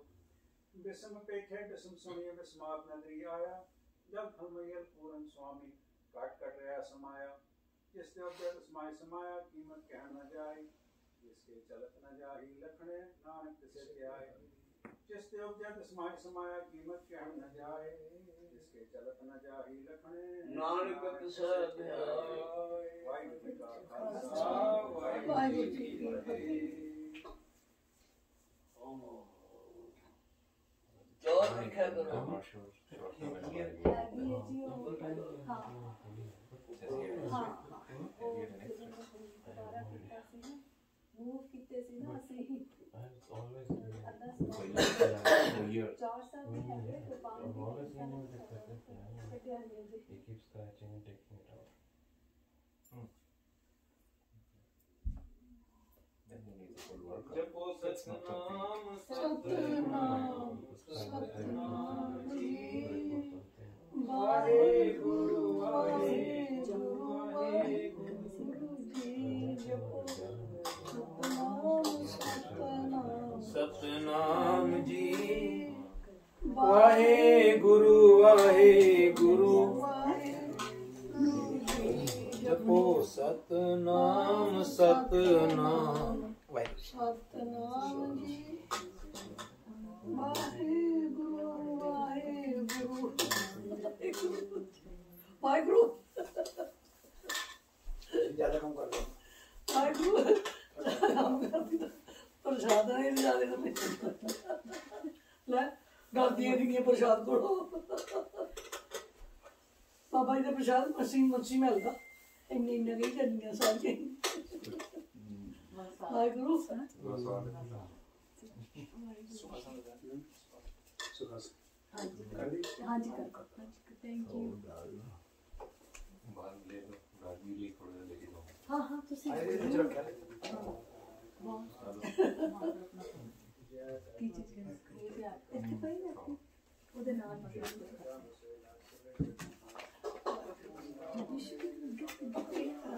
विषम पेखे विषम सुनिए विस्मात नगरी आया। जब धर्मयल पूरन स्वामी काट कट रहा समाया। जिस देव जग समाय समाया, कीमत कह न जाए। जिसके चलत न जाही लखने, नानक तिसे ध्याए। जिस देव जग समाय समाया, कीमत कह न जाए। जिसके चलत न जाही लखने, नानक तिसे ध्याए। वाहिगुरू जी का खालसा, वाहिगुरू जी की फतेह। जोर लिखा करो। मूव कितने से ना सही always 4 साल में है तो 5 he keeps scratching and taking it out. Then he needs a full workout. जपो सतनाम सतनाम सतनाम जी वाहेगुरु वाहेगुरु वाहेगुरु जी जपो सतनाम सतनाम सतनाम जी वाहेगुरु वाहेगुरु जपो सतनाम सतनाम सतनाम जी वाहेगुरु वाहेगुरु वाहेगुरु ज्यादा कम कर दो। वाहेगुरु प्रसाद नहीं जाने तो ले गादियां दी प्रसाद कोलो बाबा जी का प्रसाद मसी मिलता इन्नी इन्नी गई करनियां सारी वाहेगुरु हाँ जी थैंक यू बाल ले लो, गाड़ी ले थोड़ा लेके जाओ। हाँ हाँ तो आए थे, जरा क्या ले? ਕੀ ਚੀਜ਼ ਇੱਥੇ ਪਈ ਨਾ ਉਹਦੇ ਨਾਲ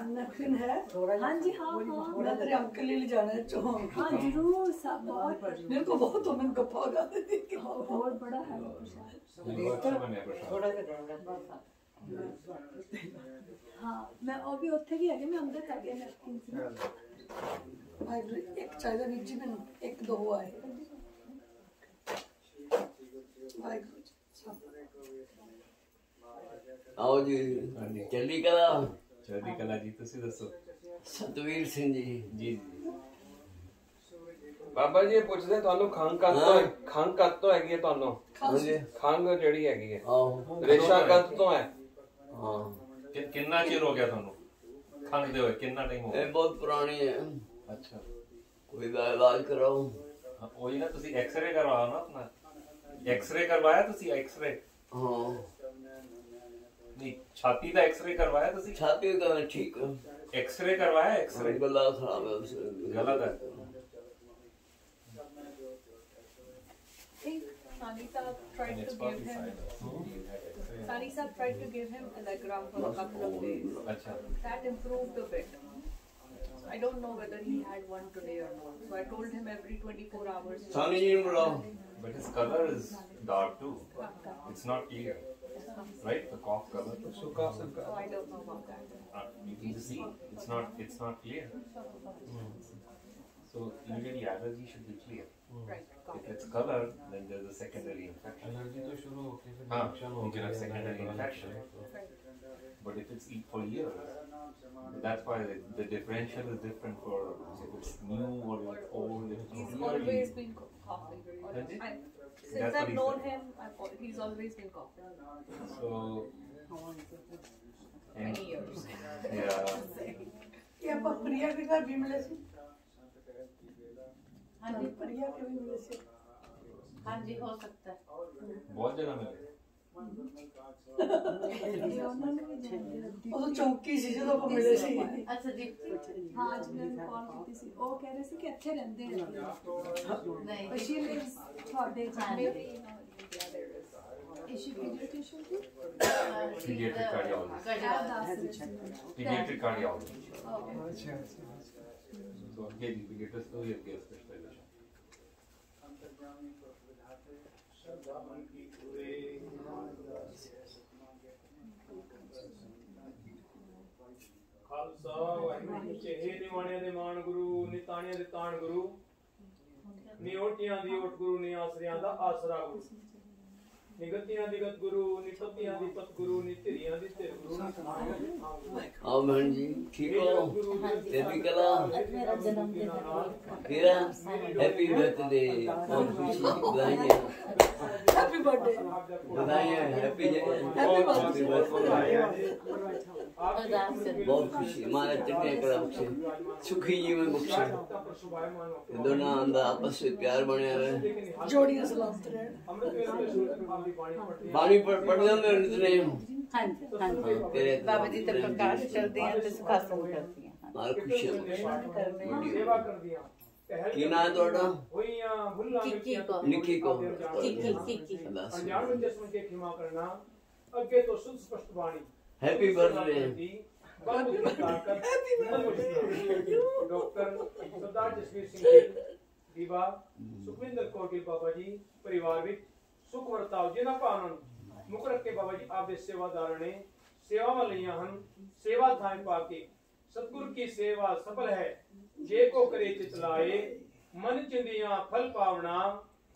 नखन है हाँ जी हाँ हाँ मैं तेरे अंकल ले जाना है चौक हाँ जरूर सब बहुत मेरे को बहुत मैंने गप्पा गाते थे कि बहुत बड़ा है वो प्रसाद थोड़ा सा हाँ मैं और भी उत्थे भी है मैं अंदर है गया नैपकिन एक चाहिए वीर जी मैंने एक दो आए आओ जी चली कला ਚੜ੍ਹਦੀ ਕਲਾ ਜੀ ਤੁਸੀਂ ਦੱਸੋ ਸਤਵੀਰ ਸਿੰਘ ਜੀ ਜੀ ਬਾਬਾ ਜੀ ਇਹ ਪੁੱਛਦੇ ਤੁਹਾਨੂੰ ਖੰਗ ਕਦ ਤੋਂ ਹੈਗੀ ਹੈ ਤੁਹਾਨੂੰ ਹਾਂਜੀ ਖੰਗ ਜਿਹੜੀ ਹੈਗੀ ਹੈ ਆਹੋ ਰੇਸ਼ਾ ਕਦ ਤੋਂ ਹੈ ਹਾਂ ਕਿੰਨਾ ਚਿਰ ਹੋ ਗਿਆ ਤੁਹਾਨੂੰ ਖੰਗ ਦੇ ਹੋਏ ਕਿੰਨਾ ਟਾਈਮ ਹੋ ਗਿਆ ਇਹ ਬਹੁਤ ਪੁਰਾਣੀ ਹੈ ਅੱਛਾ ਕੋਈ ਦਾ ਇਲਾਜ ਕਰਾਓ ਉਹੀ ਨਾ ਤੁਸੀਂ ਐਕਸ-ਰੇ ਕਰਵਾਓ ਨਾ ਆਪਣਾ ਐਕਸ-ਰੇ ਕਰਵਾਇਆ ਤੁਸੀਂ ਐਕਸ-ਰੇ ਹਾਂ ਨਹੀਂ ਛਾਤੀ ਦਾ ਐਕਸ-ਰੇ ਕਰਵਾਇਆ ਤੁਸੀਂ ਛਾਤੀ ਦਾ ਠੀਕ ਹੈ ਐਕਸ-ਰੇ ਕਰਵਾਇਆ ਐਕਸ-ਰੇ ਗਲਾ ਖਰਾਬ ਹੈ ਉਸ ਗਲਤ ਹੈ Sani Saab tried to give him Sani Saab tried to give him Allegra for a couple of days. ਅੱਛਾ That improved a bit. I don't know whether he had one today or not. So I told him every 24 hours. ਸਾਨੀ ਜੀ ਨੂੰ ਬੁਲਾਓ but his color is dark too it's not clear right the cough color So I don't know about that. you can just see it's not clear so usually allergy should be clear Right. Got if it. it's color then there's a secondary infection allergy तो शुरू होके फिर हाँ, इन्फेक्शन हो you can गया have secondary infection but if it's for years that's why the differential is different for if it's new or it's old if it's He's yearly. always been coughing. Has he? Since That's what I've he known said. him, he's always been coughing. so Many years. yeah ये आप प्रिया के घर भी मिले थे हाँ जी प्रिया के भी मिले थे हाँ जी हो सकता है बहुत जगह मिले ਉਹ ਤਾਂ ਚੌਂਕੀ ਸੀ ਜਦੋਂ ਆਪਾਂ ਮਿਲੇ ਸੀ अच्छा जी हाँ आज मैंने कॉल की थी वो कह रहे थे कि अच्छे रहते हैं नहीं but she lives थोड़े maybe is she pediatrician too? pediatric cardiologist pediatric cardiologist so again pediatrics तो ये केस स्पेशलाइजेशन ਖਾਲਸਾ ਵਾਹਿਗੁਰੂ ਜੀ ਹੇ ਨਿਵਾਣਿਆਂ ਦੇ ਮਾਣ ਗੁਰੂ ਨਿਤਾਣਿਆਂ ਦੇ ਤਾਣ ਗੁਰੂ ਨਿਓਟਿਆਂ ਦੀ ਓਟ ਗੁਰੂ ਨੇ ਆਸਰਿਆਂ ਦਾ ਆਸਰਾ ਗੁਰੂ ਨਿਗਤਿਆਂ ਦੀ ਗਤ ਗੁਰੂ ਨਿਪਤਿਆਂ ਦੀ ਪਤ ਗੁਰੂ ਨਿਤਿਰੀਆਂ ਦੀ ਧਿਰ ਗੁਰੂ आओ बहन जी ठीक हो तेरी कला मेरा जन्मदिन है तेरा हैप्पी बर्थडे बहुत खुशी बधाइयाँ हैप्पी बर्थडे बधाइयाँ हैप्पी बर्थडे बहुत खुशी हमारे चढ़ने कला बख्शे सुखी जीवन बख्शे दोनों अंदर आपस में प्यार बने हुए जोड़ियां सलामत रहे बाणी पढ़ जाते हैं इतने हाँ जी हाँ जी तेरे बाबा जी तो प्रकाश चलते हैं तो सुखासन करती हैं मार खुशी ਸੇਵਾ ਕਰਦੀਆਂ ਪਹਿਲ की ना है तोड़ा ਹੋਈਆਂ ਭੁੱਲਾਂ ਕਿੱਕੀ ਕੋ निकी को किकी ਅਣਜਾਣ ਵਿੱਚ ਜਸਮਨ ਕੇ ਖਿਮਾ ਕਰਨਾ ਅੱਗੇ ਤੋਂ ਸੁਧ ਸਪਸ਼ਟ ਬਾਣੀ हैप्पी बर्थडे ਡਾਕਟਰ ਸਰਦਾਰ ਜਸਵੀਰ ਸਿੰਘ ਜੀ ਦੀਵਾ ਸੁਖਵਿੰਦਰ ਕੌਰ ਗਿੱਲ ਬਾਬਾ ਜੀ ਪਰਿਵਾਰ ਵਿੱਚ ਸੁਖ ਵਰਤਾਓ ਜਿਹਨਾਂ ਭਾਵਨਾ ਨੂੰ ਮੁੱਖ ਰੱਖ ਕੇ ਬਾਬਾ ਜੀ ਆਪ ਦੇ ਸੇਵਾਦਾਰਾਂ ਨੇ ਸੇਵਾਵਾਂ ਲਈਆਂ ਹਨ ਸੇਵਾ ਥਾਂ ਪਾ ਕੇ ਸਤਿਗੁਰ ਕੀ ਸੇਵਾ ਸਫਲ ਹੈ ਜੇ ਕੋ ਕਰੇ ਚਿਤ ਲਾਏ ਮਨ ਚਿੰਦੀਆਂ ਫਲ ਪਾਵਣਾ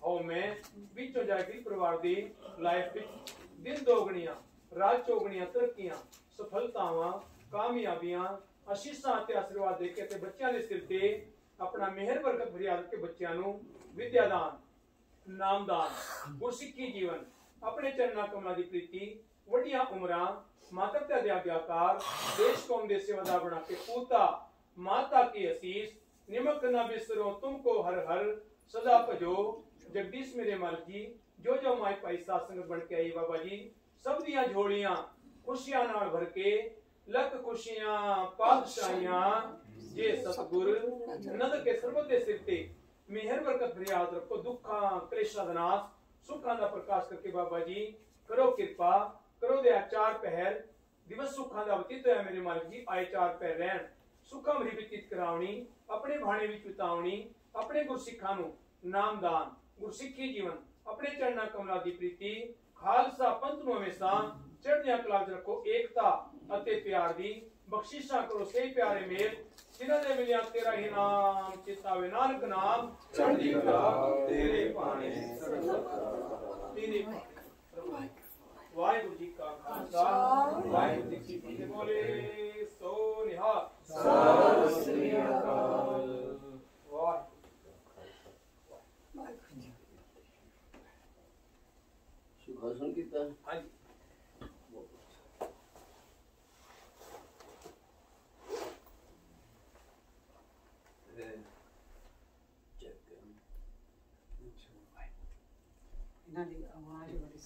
ਹੋ ਮੈਂ ਵਿੱਚੋਂ ਜਾ ਕੇ ਪਰਿਵਾਰ ਦੀ ਲਾਈਫ ਵਿੱਚ ਦਿਨ ਦੋਗਣੀਆਂ ਰਾਤ ਚੌਗਣੀਆਂ ਤਰੱਕੀਆਂ ਸਫਲਤਾਵਾਂ ਕਾਮਯਾਬੀਆਂ ਅਸ਼ੀਸ਼ਾਂ ਤੇ ਆਸ਼ੀਰਵਾਦ ਦੇ ਕੇ ਤੇ ਬੱਚਿਆਂ ਦੇ ਸਿਰ ਤੇ ਆਪਣਾ ਮਿਹਰ ਬਰਕਤ ਫਰਿਆਦ ਕੇ ਬੱਚਿਆਂ ਨੂੰ ਵਿਦਿਆ ਦਾਨ ਨਾਮਦਾਨ ਗੁਰਸਿੱਖੀ ਜੀਵਨ ਆਪਣੇ ਚਰਨਾਂ ਕਮਲਾਂ ਦੀ ਪ੍ਰੀਤੀ ਵੱਡੀਆਂ ਉਮਰਾਂ ਮਾਤਾ ਪਿਤਾ ਦੇ ਆਗਿਆਕਾਰ ਦੇਸ਼ ਕੌਮ ਦੇ ਸੇਵਾਦਾਰ ਬਣਾ ਕੇ ਪੂਤਾ ਮਾਤਾ ਕੀ ਅਸੀਸ ਨਿਮਕ ਨਾ ਬਿਸਰੋ ਤੁਮਕੋ ਹਰ ਹਰ ਸਦਾ ਭਜੋ ਜਗਦੀਸ਼ ਮੇਰੇ ਮਾਲਕ ਜੀ ਜੋ ਜੋ ਮਾਈ ਭਾਈ ਸਾਧ ਸੰਗਤ ਬਣ ਕੇ ਆਈ ਬਾਬਾ ਜੀ ਸਭ ਦੀਆਂ ਝੋਲੀਆਂ ਖੁਸ਼ੀਆਂ ਨਾਲ ਭਰ ਕੇ ਲੱਖ ਖੁਸ਼ੀਆਂ ਪਾਤਸ਼ਾਹੀਆਂ ਜੇ ਸਤਿਗੁਰ ਨੰਦ ਕੇ ਸਰਬਤ ਦੇ ਸਿਰ ਤੇ ਮਿਹਰ ਬਰਕਤ ਫਰਿਆਦ ਰੱਖੋ, ਦੁੱਖਾਂ ਕਲੇਸ਼ਾਂ ਦਾ ਨਾਸ਼, ਸੁੱਖਾਂ ਦਾ ਪ੍ਰਕਾਸ਼ ਕਰਕੇ ਬਾਬਾ ਜੀ ਕਰੋ ਕਿਰਪਾ, ਕਰੋ ਦੇ 4 ਪਹਿਰ ਦਿਵਸ ਸੁੱਖਾਂ ਦਾ ਬਤੀਤ ਹੋਇਆ ਮੇਰੇ ਮਾਲਕ ਜੀ। ਆਏ 4 ਪਹਿਰ ਰਹਿਣ, ਸੁੱਖਾਂ ਭਰੀ ਬਤੀਤ ਕਰਾਉਣੀ, ਆਪਣੇ ਬਾਣੇ ਵਿੱਚ ਬਿਤਾਉਣੀ, ਆਪਣੇ ਗੁਰਸਿੱਖਾਂ ਨੂੰ ਨਾਮਦਾਨ, ਗੁਰਸਿੱਖੀ ਜੀਵਨ, ਆਪਣੇ ਚਰਨਾਂ ਕਮਲਾਂ ਦੀ ਪ੍ਰੀਤੀ, ਖਾਲਸਾ ਪੰਥ ਨੂੰ ਹਮੇਸ਼ਾ ਚੜ੍ਹਦੀਆਂ ਕਲਾਂ 'ਚ ਰੱਖੋ, ਏਕਤਾ ਅਤੇ ਪਿਆਰ ਦੀ ਬਖਸ਼ਿਸ਼ਾਂ ਕਰੋ ਸਹੀ ਪਿਆਰੇ ਮੇਲ, ਜਿਨ੍ਹਾਂ ਦੇ ਮਿਲਿਆ ਤੇਰਾ ਹੀ ਨਾਮ ਚਿਤਾਵੇ, ਨਾਨਕ ਨਾਮ ਚੜ੍ਹਦੀ ਕਲਾ ਤੇਰੇ ਭਾਣੇ ਤੇਰੇ ਵਾਹਿਗੁਰੂ ਜੀ ਕਾ ਖਾਲਸਾ ਵਾਹਿਗੁਰੂ ਜੀ ਕੀ ਫਤਿਹ। ਬੋਲੇ ਸੋ ਨਿਹਾਲ ਸਤਿ ਸ੍ਰੀ ਅਕਾਲ। ਵਾਹਿਗੁਰੂ सुखासन कितना हाँ जी। ਇਹਨਾਂ ਦੀ ਆਵਾਜ਼ ਬੜੀ